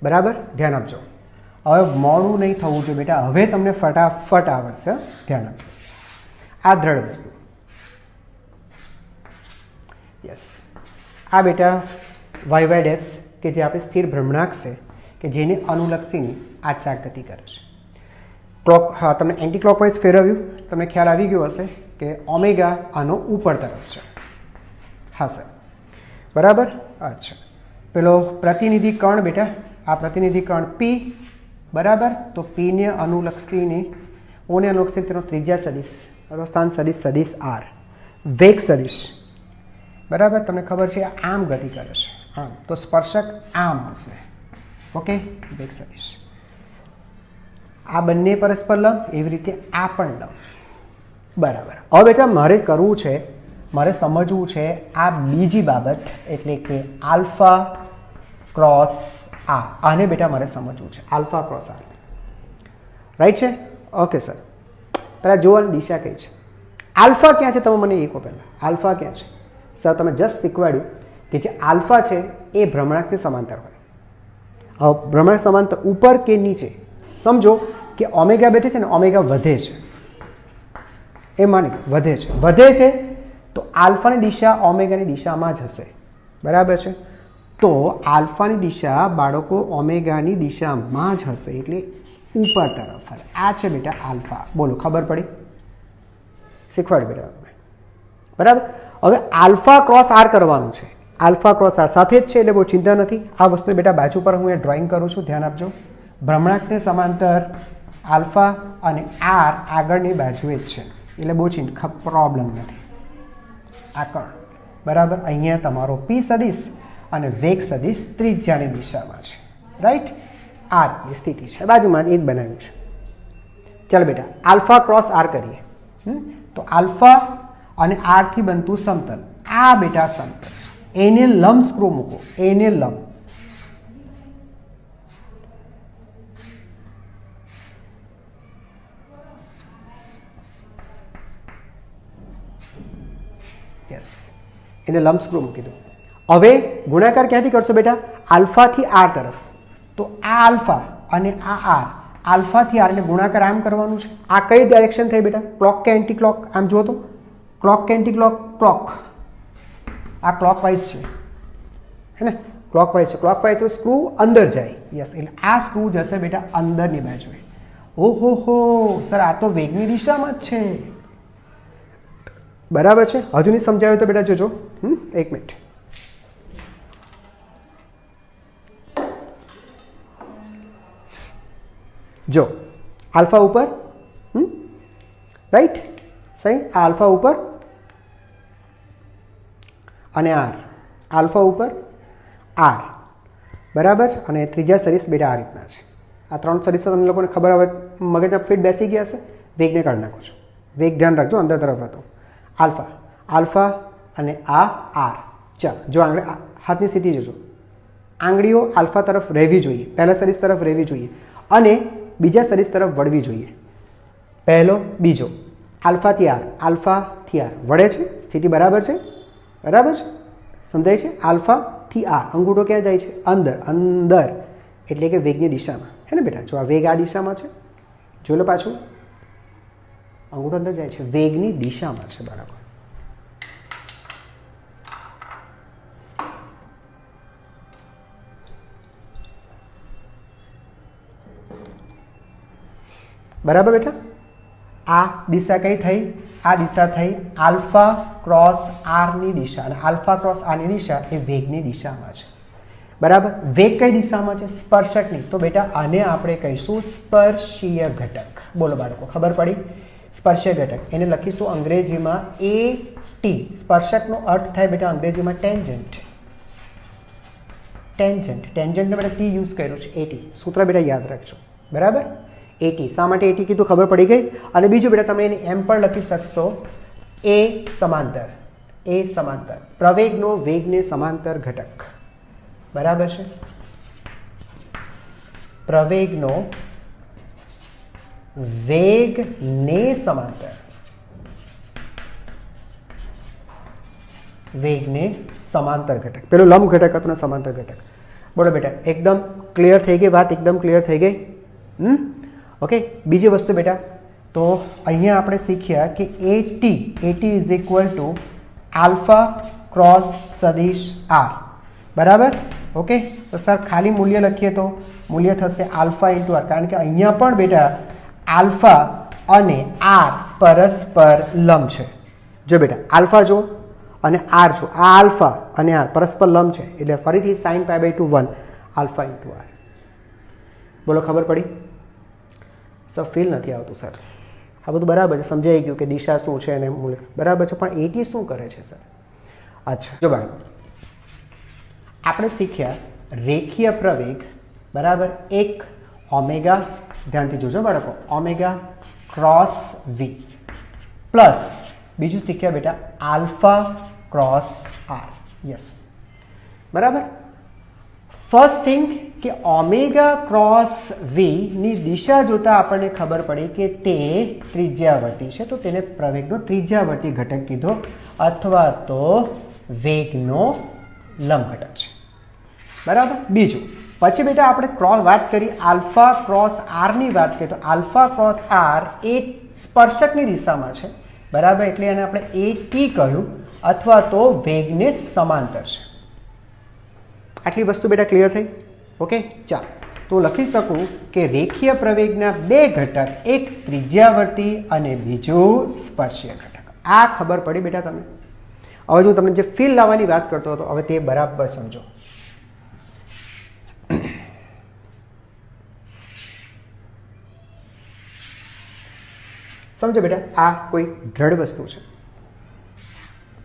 બરાબર ધ્યાન આપજો હવે મોડું નહીં થવું જોઈએ બેટા હવે તમને ફટાફટ આવડશે ધ્યાન આપજો આ દ્રઢ વસ્તુ યસ આ બેટા y ડેશ કે જે આપણે સ્થિર ભ્રમણાંક છે કે જેને અનુલક્ષીને આ ચાક ગતિ કરે છે હા તમને એન્ટી ક્લોકવાઇઝ ફેરવ્યું તમને ખ્યાલ આવી ગયો હશે કે ઓમેગા આનો ઉપર તરફ છે હા સર બરાબર અચ્છા પેલો પ્રતિનિધિ કણ બેટા આ પ્રતિનિધિ કણ p બરાબર તો p ને અનુલક્ષીને ઓને અનુલક્ષીને તેનો ત્રિજ્યા સદિશ અથવા સ્થાન સદિશ r વેગ સદિશ બરાબર તમને ખબર છે આમ ગતિ કરે છે આમ તો સ્પર્શક આમ હશે ઓકે વેગ સદિશ આ બંને પરસ્પર લંબ એવી રીતે આ પણ લંબ બરાબર હવે બેટા મારે કરવું છે મારે સમજવું છે આ બીજી બાબત એટલે કે આલ્ફા ક્રોસ આર આને બેટા મારે સમજવું છે આલ્ફા ક્રોસ આર રાઈટ છે ઓકે સર પહેલાં જોવાની દિશા કઈ છે આલ્ફા ક્યાં છે તમે મને એ કહો પહેલાં આલ્ફા ક્યાં છે સર તમે જસ્ટ શીખવાડ્યું કે જે આલ્ફા છે એ ભ્રમણાંકની સમાંતર હોય ભ્રમણાંક સમાંતર ઉપર કે નીચે સમજો કે ઓમેગા બેઠે છે ને ઓમેગા વધે છે એ માની વધે છે તો આલ્ફાની દિશા ઓમેગાની દિશામાં જ હશે બરાબર છે તો આલ્ફાની દિશા બાળકો ઓમેગાની દિશામાં જ હશે એટલે ઉપર તરફ હશે આ છે બેટા આલ્ફા બોલો ખબર પડી શીખવાડ્યું બેટા બરાબર હવે આલ્ફા ક્રોસ આર કરવાનું છે આલ્ફા ક્રોસ આર સાથે જ છે એટલે બહુ ચિંતા નથી આ વસ્તુ બેટા બાજુ પર હું ડ્રોઈંગ કરું છું ધ્યાન આપજો ભ્રમણાંકને સમાંતર આલ્ફા અને આર આગળની બાજુએ જ છે એટલે બહુ પ્રોબ્લેમ નથી આ કણ બરાબર અહીંયા તમારો પી સદિશ અને વેગ સદિશ ત્રિજ્યાની દિશામાં છે રાઈટ આર એ સ્થિતિ છે બાજુમાં એ જ બનાવ્યું છે ચાલો બેટા આલ્ફા ક્રોસ આર કરીએ તો આલ્ફા અને આરથી બનતું સમતલ આ બેટા સમતલ એને લંબ સ્ક્રૂ મૂકો, એને લંબ. યસ, એને લંબ સ્ક્રૂ મૂકી દો. હવે ગુણાકાર ક્યાંથી કરશો બેટા? આલ્ફાથી આર તરફ. તો આ આલ્ફા અને આ આર, આલ્ફાથી આર એટલે ગુણાકાર આમ કરવાનું છે. આ કઈ ડાયરેક્શન થઈ બેટા? ક્લોક કે એન્ટી ક્લોક? આમ જુઓ તો, ક્લોક કે એન્ટી ક્લોક? ક્લોક. આ ક્લોકવાઇઝ છે, હે ને? ક્લોકવાઇઝ છે. ક્લોકવાઇઝ તો સ્ક્રૂ અંદર જાય. યસ, એટલે આ સ્ક્રૂ જશે બેટા અંદરની બાજુએ. ઓહો હો સર, આ તો વેગની દિશામાં જ છે. બરાબર છે? હજુ નહીં સમજાવ્યું તો બેટા જોજો. એક મિનિટ. જો આલ્ફા ઉપર, રાઈટ, સહી. આ આલ્ફા ઉપર અને આર, આલ્ફા ઉપર આર, બરાબર. અને ત્રીજા સરીસ બેટા આ રીતના છે. આ ત્રણ સરીસો તમને લોકોને ખબર હવે મગજમાં ફિટ બેસી ગયા હશે. વેગને કાઢી નાખો છો. વેગ ધ્યાન રાખજો, અંદર તરફ હતો. આલ્ફા, આલ્ફા અને આ આર. ચાલ, જો આંગળી હાથની સ્થિતિ જોજો. આંગળીઓ આલ્ફા તરફ રહેવી જોઈએ, પહેલા સરીસ તરફ રહેવી જોઈએ અને બીજા સરીસ તરફ વળવી જોઈએ. પહેલો, બીજો. આલ્ફાથી આર, આલ્ફાથી આર વળે છે. સ્થિતિ બરાબર છે? બરાબર છે? સમજાય છે? આલ્ફાથી આર, અંગૂઠો ક્યાં જાય છે? અંદર, અંદર એટલે કે વેગની દિશામાં, હે ને બેટા? જો આ વેગ આ દિશામાં છે, જોઈ લો પાછું, અંગૂઠો અંદર જાય છે, વેગની દિશામાં છે. બરાબર. બરાબર બેટા? આ દિશા કઈ થઈ? આ દિશા થઈ આલ્ફા ક્રોસ આરની દિશા, અને આલ્ફા ક્રોસ આરની દિશા એ વેગની દિશામાં છે. બરાબર. વેગ કઈ દિશામાં છે? સ્પર્શકની. તો બેટા આને આપણે કહીશું સ્પર્શીય ઘટક. બોલો બાળકો, ખબર પડી? સ્પર્શીય ઘટક. એને લખીશું અંગ્રેજીમાં AT. સ્પર્શકનો અર્થ થાય બેટા અંગ્રેજીમાં ટેન્જન્ટ. ટેન્જન્ટ, ટેન્જન્ટને બેટા ટી યુઝ કર્યું છે, AT. સૂત્ર બેટા યાદ રાખજો. બરાબર? AT. શા માટે AT કીધું ખબર પડી ગઈ? અને બીજું બેટા તમે એને એમ પણ લખી શકશો A સમાંતર. A સમાંતર, પ્રવેગનો વેગને સમાંતર ઘટક. બરાબર છે? પ્રવેગનો વેગને સમાંતર, વેગને સમાંતર ઘટક. પેલું લંબ ઘટક હતું ને સમાંતર ઘટક. બોલો બેટા, એકદમ ક્લિયર થઈ ગઈ વાત? એકદમ ક્લિયર થઈ ગઈ? ઓકે. બીજી વસ્તુ બેટા, તો અહીંયા આપણે શીખ્યા કે AT is equal to alpha cross સદિશ આર. બરાબર? ઓકે. તો સર ખાલી મૂલ્ય લખીએ તો મૂલ્ય થશે આલ્ફા ઇન્ટુ આર, કારણ કે અહીંયા પણ બેટા આલ્ફા અને આર પરસ્પર લંબ છે. જો બેટા આલ્ફા જો અને આર જો, આ આલ્ફા અને આર પરસ્પર લંબ છે, એટલે ફરીથી sin π/2 1 આલ્ફા ઇન્ટુ આર. બોલો, ખબર પડી? સર ફીલ નથી આવતું સર. આ બધું બરાબર છે, સમજાઈ ગયું કે દિશા શું છે અને મૂલ્ય બરાબર છે, પણ AT શું કરે છે સર? અચ્છા, જો બાળકો, આપણે શીખ્યા રેખીય પ્રવેગ, બરાબર, એક ઓમેગા, ધ્યાનથી જોજો બાળકો, ઓમેગા ક્રોસ V પ્લસ બીજું શીખ્યા બેટા આલ્ફા ક્રોસ આર. યસ, બરાબર. ફર્સ્ટ થિંગ કે ઓમેગા ક્રોસ V ની દિશા જોતા આપણને ખબર પડી કે તે ત્રિજ્યાવર્તી છે, તો તેને પ્રવેગનો ત્રિજ્યાવર્તી ઘટક કીધો અથવા તો વેગનો લંબ ઘટક છે. બરાબર. બીજું પછી બેટા આપણે વાત કરી આલ્ફા ક્રોસ આર ની વાત કરીએ તો આલ્ફા ક્રોસ આર એ સ્પર્શકની દિશામાં છે. બરાબર, એટલે એને આપણે AT કહ્યું અથવા તો વેગને સમાંતર છે. આટલી વસ્તુ બેટા ક્લિયર થઈ? ઓકે. ચાલો, તો લખી શકું કે રેખીય પ્રવેગના બે ઘટક, એક ત્રિજ્યાવર્તી અને બીજું સ્પર્શીય ઘટક. આ ખબર પડી બેટા તમને? હવે જો તમને જે ફીલ લાવવાની વાત કરતો હતો, હવે તે બરાબર સમજો. સમજો બેટા, આ કોઈ દ્રઢ વસ્તુ છે,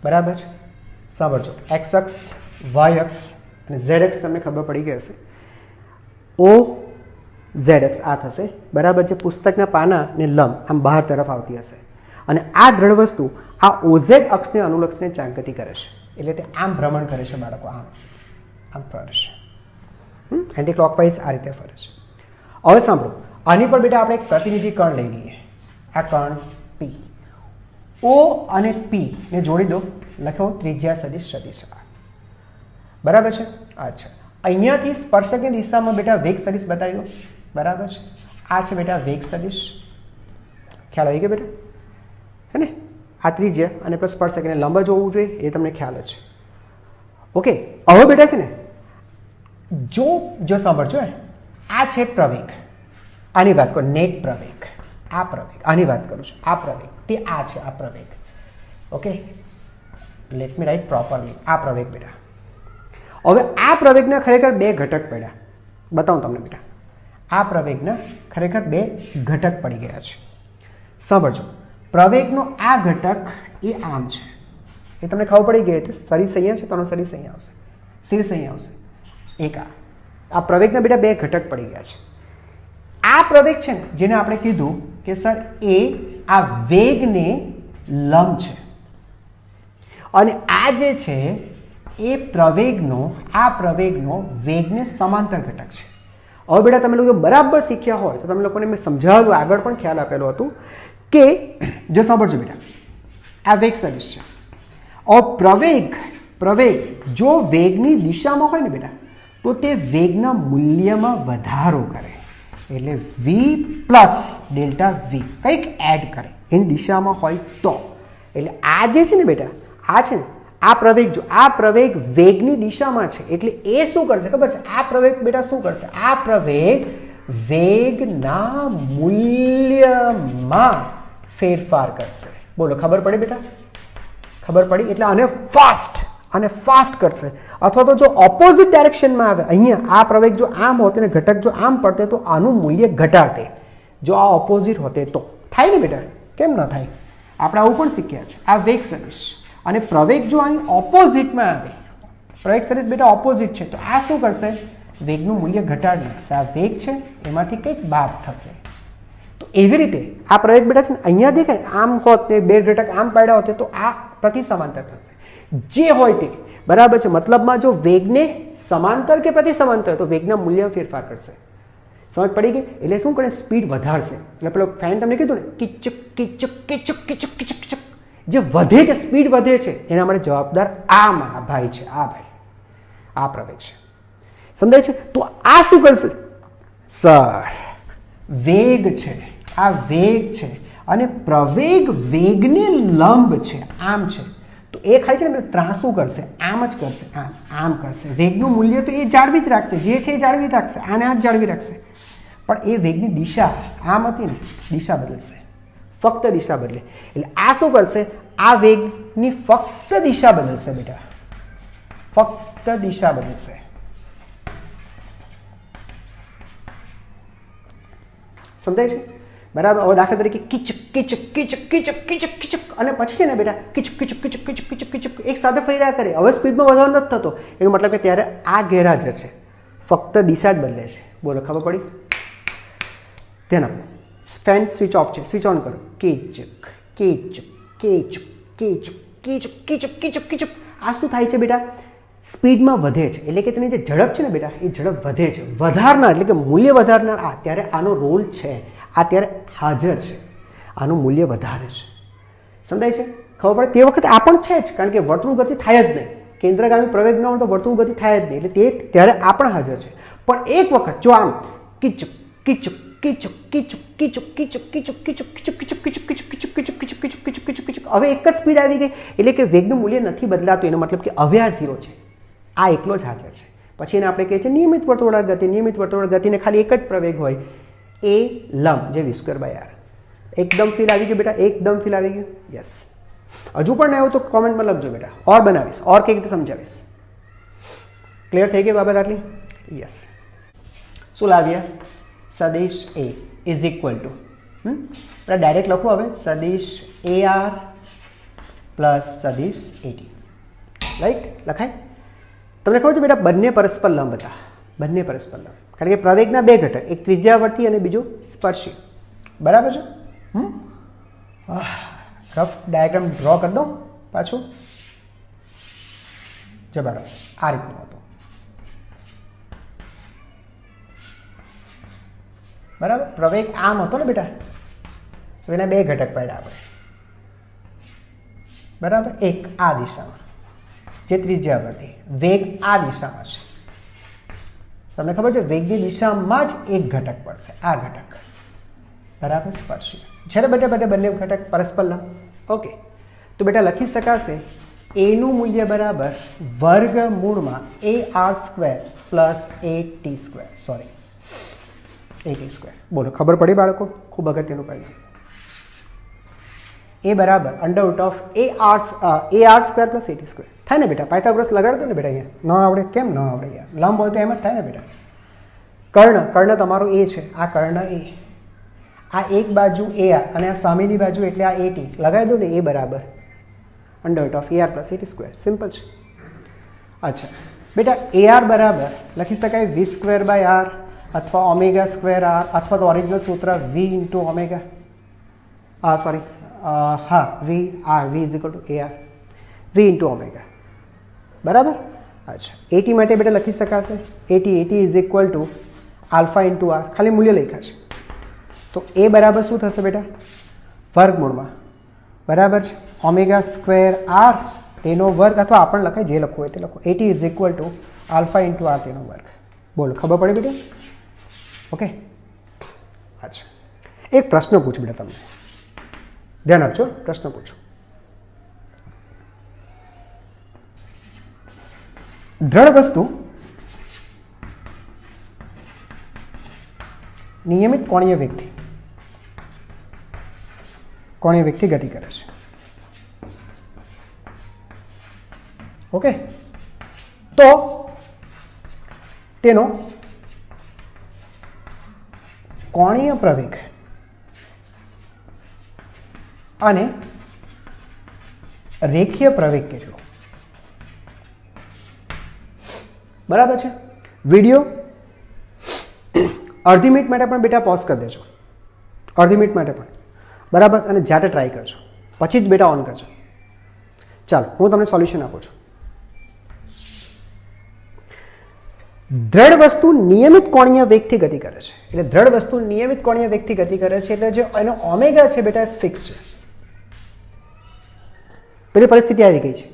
બરાબર છે? સાંભળજો, x અક્ષ, y અક્ષ અને z અક્ષ તમને ખબર પડી ગઈ હશે. OZ અક્ષ આ થશે, બરાબર છે? પુસ્તકના પાના ને લંબ આમ બહાર તરફ આવતી હશે, અને આ દ્રઢ વસ્તુ આ OZ અક્ષને અનુલક્ષીને ચાંકતી કરે છે. એટલે તે આમ ભ્રમણ કરે છે બાળકો, આમ ફરે છે, એન્ટી ક્લોકવાઇઝ આ રીતે ફરે છે. હવે સાંભળો, આની પર બેટા આપણે એક પ્રતિનિધિ કણ લઈ લઈએ. આ કણ પી, ઓ અને પી ને જોડી દો, લખો ત્રિજ્યા સદિશ સદિશ r. બરાબર છે. અચ્છા, અહીંયાથી સ્પર્શકની દિશામાં બેટા વેગ સદિશ બતાવી દો. બરાબર છે. આ છે બેટા વેગ સદિશ. ખ્યાલ આવી ગયો બેટા? હે ને? આ ત્રિજ્યા અને પ્લસ સ્પર્શક એને લંબ જોવું જોઈએ, એ તમને ખ્યાલ છે. ઓકે, હવે બેટા છે ને, જો સાંભળજો, આ છે પ્રવેગ, આની વાત કરો, નેટ પ્રવેગ, આ પ્રવેગ, આની વાત કરું છું, આ પ્રવેગ, તે આ છે, આ પ્રવેગ. Okay, let me write properly. આ પ્રવેગ બેટા. હવે આ પ્રવેગના ખરેખર બે ઘટક પડ્યા. બતાવું તમને બેટા. આ પ્રવેગના ખરેખર બે ઘટક પડી ગયા છે. સાંભળજો, પ્રવેગનો આ ઘટક એ આમ છે, એ તમને ખબર પડી ગઈ હતી. સરીસ અહીંયા છે, તો સરીસ અહીંયા આવશે, શીર્ષ અહીંયા આવશે. એક આ પ્રવેગના બેટા બે ઘટક પડી ગયા છે. આ પ્રવેગ છે ને, જેને આપણે કીધું કે સર એ આ વેગને લંબ છે, અને આ જે છે એ આ પ્રવેગનો વેગને સમાંતર ઘટક છે. હવે બેટા તમે લોકો બરાબર શીખ્યા હોય તો તમે લોકોને મેં સમજાવ્યું, આગળ પણ ખ્યાલ આપેલો હતું કે જો સાંભળજો બેટા, આ વેગ સદિશ છે. પ્રવેગ જો વેગની દિશામાં હોય ને બેટા, તો તે વેગના મૂલ્યમાં વધારો કરે, એટલે v પ્લસ ડેલ્ટા v કંઈક એડ કરે એની દિશામાં હોય તો. એટલે આ જે છે ને બેટા, આ છે ને, આ પ્રવેગ, જો આ પ્રવેગ વેગની દિશામાં છે, એટલે એ શું કરશે ખબર છે? આ પ્રવેગ બેટા શું કરશે? આ પ્રવેગ વેગના મૂલ્યમાં ફેરફાર કરશે. બોલો, ખબર પડી બેટા? ખબર પડી? એટલે આને ફાસ્ટ કરશે. અથવા તો જો ઓપોઝિટ ડાયરેક્શનમાં આવે, અહીંયા આ પ્રવેગ જો આમ હોતે ને ઘટક જો આમ પડતે, તો આનું મૂલ્ય ઘટાડે. જો આ ઓપોઝિટ હોતે તો થાય ને બેટા? કેમ ન થાય? આપણે આવું પણ શીખ્યા છે. આ વેગ સદિશ અને પ્રવેગ જો આની ઓપોઝિટમાં આવે, પ્રવેગ સદિશ બેટા ઓપોઝિટ છે, તો આ શું કરશે? વેગનું મૂલ્ય ઘટાડી નાખશે. આ વેગ છે એમાંથી કંઈક બાદ થશે. તો એવી રીતે આ પ્રવેગ બેટા છે ને, અહીંયા દેખાય આમ હોત ને બે ઘટક આમ પાડ્યા હોત તો આ પ્રતિ સમાંતર થશે. જે હોય તે બરાબર છે. મતલબમાં જો વેગને સમાંતર કે પ્રતિ સમાંતર, તો વેગના મૂલ્યમાં ફેરફાર કરશે. સમજ પડી ગઈ? એટલે શું કરે? સ્પીડ વધારશે. એટલે પેલો ફેન તમને કીધું ને, કિચક કિચક કિચક કિચક કિચક કિચક, જે વધે છે, સ્પીડ વધે છે, એના માટે જવાબદાર આ મારા ભાઈ છે, આ ભાઈ, આ પ્રવેગ છે. સમજાય છે? તો આ શું કરશે સર? વેગ છે, આ વેગ છે, અને પ્રવેગ વેગને લંબ છે, આમ છે, તો એ ખાલી છે ને ત્રાસું કરશે, આમ જ કરશે, આમ કરશે. વેગનું મૂલ્ય તો એ જાળવી જ રાખશે, જે છે એ જાળવી રાખશે, આને આ જ જાળવી રાખશે, પણ એ વેગની દિશા આમ હતી ને, દિશા બદલશે, ફક્ત દિશા બદલે. એટલે આ શું કરશે? આ વેગની ફક્ત દિશા બદલશે બેટા, ફક્ત દિશા બદલશે. સમજાય છે? બરાબર. હવે દાખલા તરીકે કિચક કિચક કિચક કિચક કિચક કિચક, અને પછી છે ને બેટા કિચક કિચક કિચક કિચક કિચક કિચક એક સાથે ફર્યા કરે. હવે સ્પીડમાં વધારો નથી થતો, એનો મતલબ કે ત્યારે આ ગેરહાજર છે, ફક્ત દિશા જ બદલે છે. બોલો, ખબર પડી? ધ્યાન આપો. ફેન સ્વિચ ઓફ છે, સ્વિચ ઓન કરો. કિચક કિચક કિચક કિચક કિચક કિચક કિચક કિચક. આ શું થાય છે બેટા? સ્પીડમાં વધે છે, એટલે કે તેની જે ઝડપ છે ને બેટા, એ ઝડપ વધે છે. વધારનાર એટલે કે મૂલ્ય વધારનાર આ, ત્યારે આનો રોલ છે, આ ત્યારે હાજર છે, આનું મૂલ્ય વધારે છે. સમજાય છે? ખબર પડે? તે વખતે આ પણ છે જ, કારણ કે વર્તુળ ગતિ થાય જ નહીં. કેન્દ્રગામી પ્રવેગ ન હોય તો વર્તુળ ગતિ થાય જ નહીં, એટલે તે ત્યારે આ પણ હાજર છે. પણ એક વખત જો આમ કિચક કિચક કિચક કિચક કિચક કિચક કિચક કિચક કિચક કિચક કિચક કિચક કિચક કિચક કિચક કિચક કિચક કિચક કિચક, હવે એક જ સ્પીડ આવી ગઈ, એટલે કે વેગનું મૂલ્ય નથી બદલાતું. એનો મતલબ કે હવે આ 0 છે, આ એકલો જ હાજર છે. પછી એને આપણે કહીએ છીએ નિયમિત વર્તુળાકાર ગતિ. નિયમિત વર્તુળાકાર ગતિને ખાલી એક જ પ્રવેગ હોય, એ લંબ, જે v²/r. એકદમ ફીલ આવી ગયું બેટા? એકદમ ફીલ આવી ગયું? યસ. હજુ પણ નહીં આવ્યું તો કોમેન્ટમાં લખજો બેટા, ઓર બનાવીશ, ઓર કઈ રીતે સમજાવીશ. ક્લિયર થઈ ગઈ બાબત આટલી? યસ. શું લાવ્યા? સદિશ એ ઇઝ ઇક્વલ ટુ, ડાયરેક્ટ લખું હવે, સદિશ AR પ્લસ સદિશ AT. રાઈટ? લખાય? તમને ખબર છે બેટા, બંને પરસ્પર લંબ હતા, બંને પરસ્પર લંબ, કારણ કે પ્રવેગના બે ઘટક, એક ત્રિજ્યાવર્તી અને બીજું સ્પર્શી. બરાબર છે? રફ ડાયાગ્રામ ડ્રો કરી દો પાછું. જબાડો આ રીતનું હતું, બરાબર. પ્રવેગ આમ હતો ને બેટા, તો એના બે ઘટક પાડ્યા આપણે, બરાબર. એક આ દિશામાં જે ત્રિજ્યાવર્તી, વેગ આ દિશામાં છે. તમને ખબર છે વેગની દિશામાં જ એક ઘટક પડશે, આ ઘટક, બરાબર, સ્પર્શી. છે ને બેટા બંને ઘટક પરસ્પર લંબ. ઓકે, તો બેટા લખી શકાશે એનું મૂલ્ય બરાબર વર્ગમૂળમાં AR² plus AT², sorry AT². બોલો ખબર પડી બાળકો? ખૂબ અગત્યનું કહે છે. એ બરાબર under root of AR² plus AT² થાય ને બેટા. પાયથાગોરસ લગાડતો ને બેટા, અહીંયા ન આવડે કેમ ન આવડે યાર, લંબ હોય તો એમ જ થાય ને બેટા. કર્ણ તમારો એ છે, આ કર્ણ એ, આ એક બાજુ AR અને આ સામેની બાજુ એટલે આ AT લગાવી દો ને. એ બરાબર under root of AR plus AT². Simple છે. અચ્છા બેટા, AR બરાબર લખી શકાય V²/R અથવા ω² R, અથવા તો ઓરિજિનલ સૂત્ર V ઇન્ટુ ઓમેગા, સોરી હા V is equal two AR, V into omega, બરાબર. અચ્છા AT માટે બેટા લખી શકાશે AT is equal to alpha into R, ખાલી મૂલ્ય લખ્યા છે. તો એ બરાબર શું થશે બેટા? વર્ગમૂળમાં, બરાબર છે, ω² R તેનો વર્ગ, અથવા આપણને લખાય જે લખવું હોય તે લખો. AT is equal to alpha into R તેનો વર્ગ. બોલો ખબર પડી બેટા? ઓકે. અચ્છા એક પ્રશ્ન પૂછું બેટા તમને, ધ્યાન આપજો, પ્રશ્ન પૂછું. દ્રઢ વસ્તુ નિયમિત કોણીય વેગથી ગતિ કરે છે. ઓકે, તો તેનો કોણીય પ્રવેગ અને રેખીય પ્રવેગ કેટલો? બરાબર છે. વિડીયો અડધી મિનિટ માટે પણ બેટા પોઝ કરી દેજો, અડધી મિનિટ માટે પણ, બરાબર, અને જાતે ટ્રાય કરજો, પછી જ બેટા ઓન કરજો. ચાલો હું તમને સોલ્યુશન આપું છું. દ્રઢ વસ્તુ નિયમિત કોણીય વેગથી ગતિ કરે છે. એટલે દ્રઢ વસ્તુ નિયમિત કોણીય વેગથી ગતિ કરે છે એટલે જે એનો ઓમેગા છે બેટા ફિક્સ છે. પેલી પરિસ્થિતિ આવી ગઈ છે,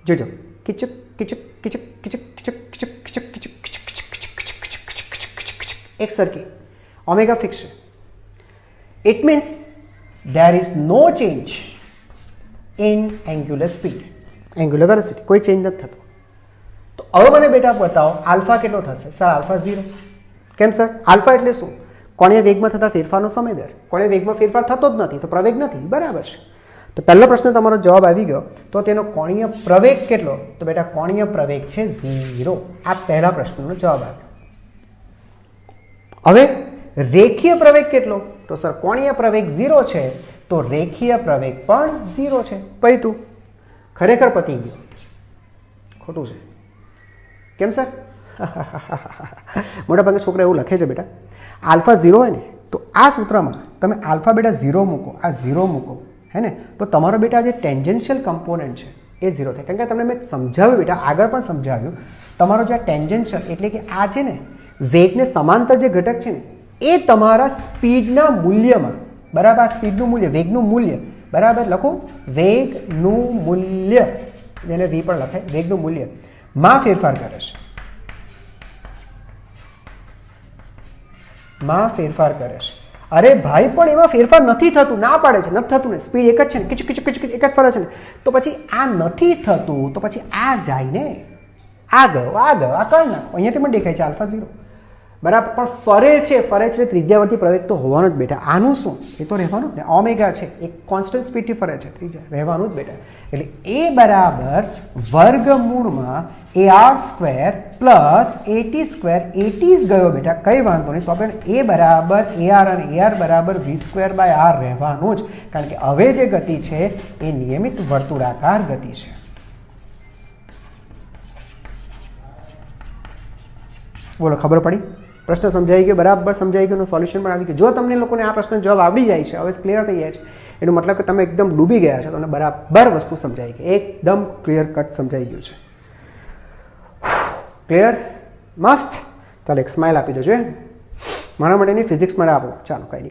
જોજો. કિચક કિચક કિચક કિચક કિચક કિચક કિચક કિચક એક સરખી, ઓમેગા ફિક્સ છે. It means there is no change in angular speed, angular velocity, કોઈ ચેન્જ નથી થતો. તો હવે મને બેટા બતાવો આલ્ફા કેટલો થશે? Sir alpha 0. કેમ સર? આલ્ફા એટલે શું? કોણીય વેગમાં થતા ફેરફારનો સમય દર. કોણીય વેગમાં ફેરફાર થતો જ નથી તો પ્રવેગ નથી, બરાબર છે. તો પહેલો પ્રશ્ન તમારો જવાબ આવી ગયો. તો તેનો કોણીય પ્રવેગ કેટલો? તો બેટા કોણીય પ્રવેગ છે 0. આ પહેલા પ્રશ્નનો જવાબ આવ્યો. હવે રેખીય પ્રવેગ કેટલો? તો સર કોણીય પ્રવેગ 0 છે તો રેખીય પ્રવેગ પણ 0 છે. પૈતું ખરેખર પતી ગયો. ખોટું છે. કેમ સર? મોટા ભાગે છોકરા એવું લખે છે બેટા, આલ્ફા 0 હોય ને તો આ સૂત્રમાં તમે આલ્ફા બેટા 0 મૂકો, આ 0 મૂકો, હે ને, તો તમારો બેટા જે ટેન્જન્શિયલ કમ્પોનન્ટ છે એ 0 થાય. કારણ કે તમને મેં સમજાવ્યું બેટા, આગળ પણ સમજાવ્યું, તમારો જે આ ટેન્જન્શિયલ એટલે કે આ છે ને વેગને સમાંતર જે ઘટક છે ને એ તમારા સ્પીડના મૂલ્યમાં, બરાબર, આ સ્પીડનું મૂલ્ય, વેગનું મૂલ્ય, બરાબર, લખો વેગનું મૂલ્ય, જેને વી પણ લખાય, વેગનું મૂલ્ય માં ફેરફાર કરે છે, માં ફેરફાર કરે છે. અરે ભાઈ પણ એમાં ફેરફાર નથી થતું, ના પાડે છે, નથી થતું ને, સ્પીડ એક જ છે ને, કિચક કિચક કિચક એક જ ફરે છે ને, તો પછી આ નથી થતું તો પછી આ જાય ને, આ ગયો, આ કરી નાખો, અહીંયાથી પણ દેખાય છે આલ્ફા 0, બરાબર, પણ ફરે છે ત્રિજ્યાવર્તી પ્રવેગ તો હોવાનો જ બેટા. આનું શું? એ તો રહેવાનું જ ને, ઓમેગા છે, એક કોન્સ્ટન્ટ સ્પીડથી ફરે છે, ત્રિજ્યા રહેવાનું જ બેટા. એટલે એ બરાબર વર્ગમૂળમાં AR² પ્લસ AT², AT જ ગયો બેટા, કંઈ વાંધો નહીં. તો આપણે એ બરાબર AR અને AR બરાબર V²/R રહેવાનું જ, કારણ કે હવે જે ગતિ છે એ નિયમિત વર્તુળાકાર ગતિ છે. બોલો ખબર પડી? પ્રશ્ન સમજાઈ ગયો? બરાબર સમજાઈ ગયો? સોલ્યુશન પણ આવી ગયું. જો તમને લોકોને આ પ્રશ્ન જવાબ આવડી જાય છે, હવે ક્લિયર થઈ જાય છે, એનો મતલબ કે તમે એકદમ ડૂબી ગયા છો, તમને બરાબર વસ્તુ સમજાઈ ગઈ, એકદમ ક્લિયર કટ સમજાઈ ગયું છે. ક્લિયર? મસ્ત. ચાલો એક સ્માઇલ આપી દો. જોઈએ મારા માટેની ફિઝિક્સ માટે આપો. ચાલો કંઈ નહીં.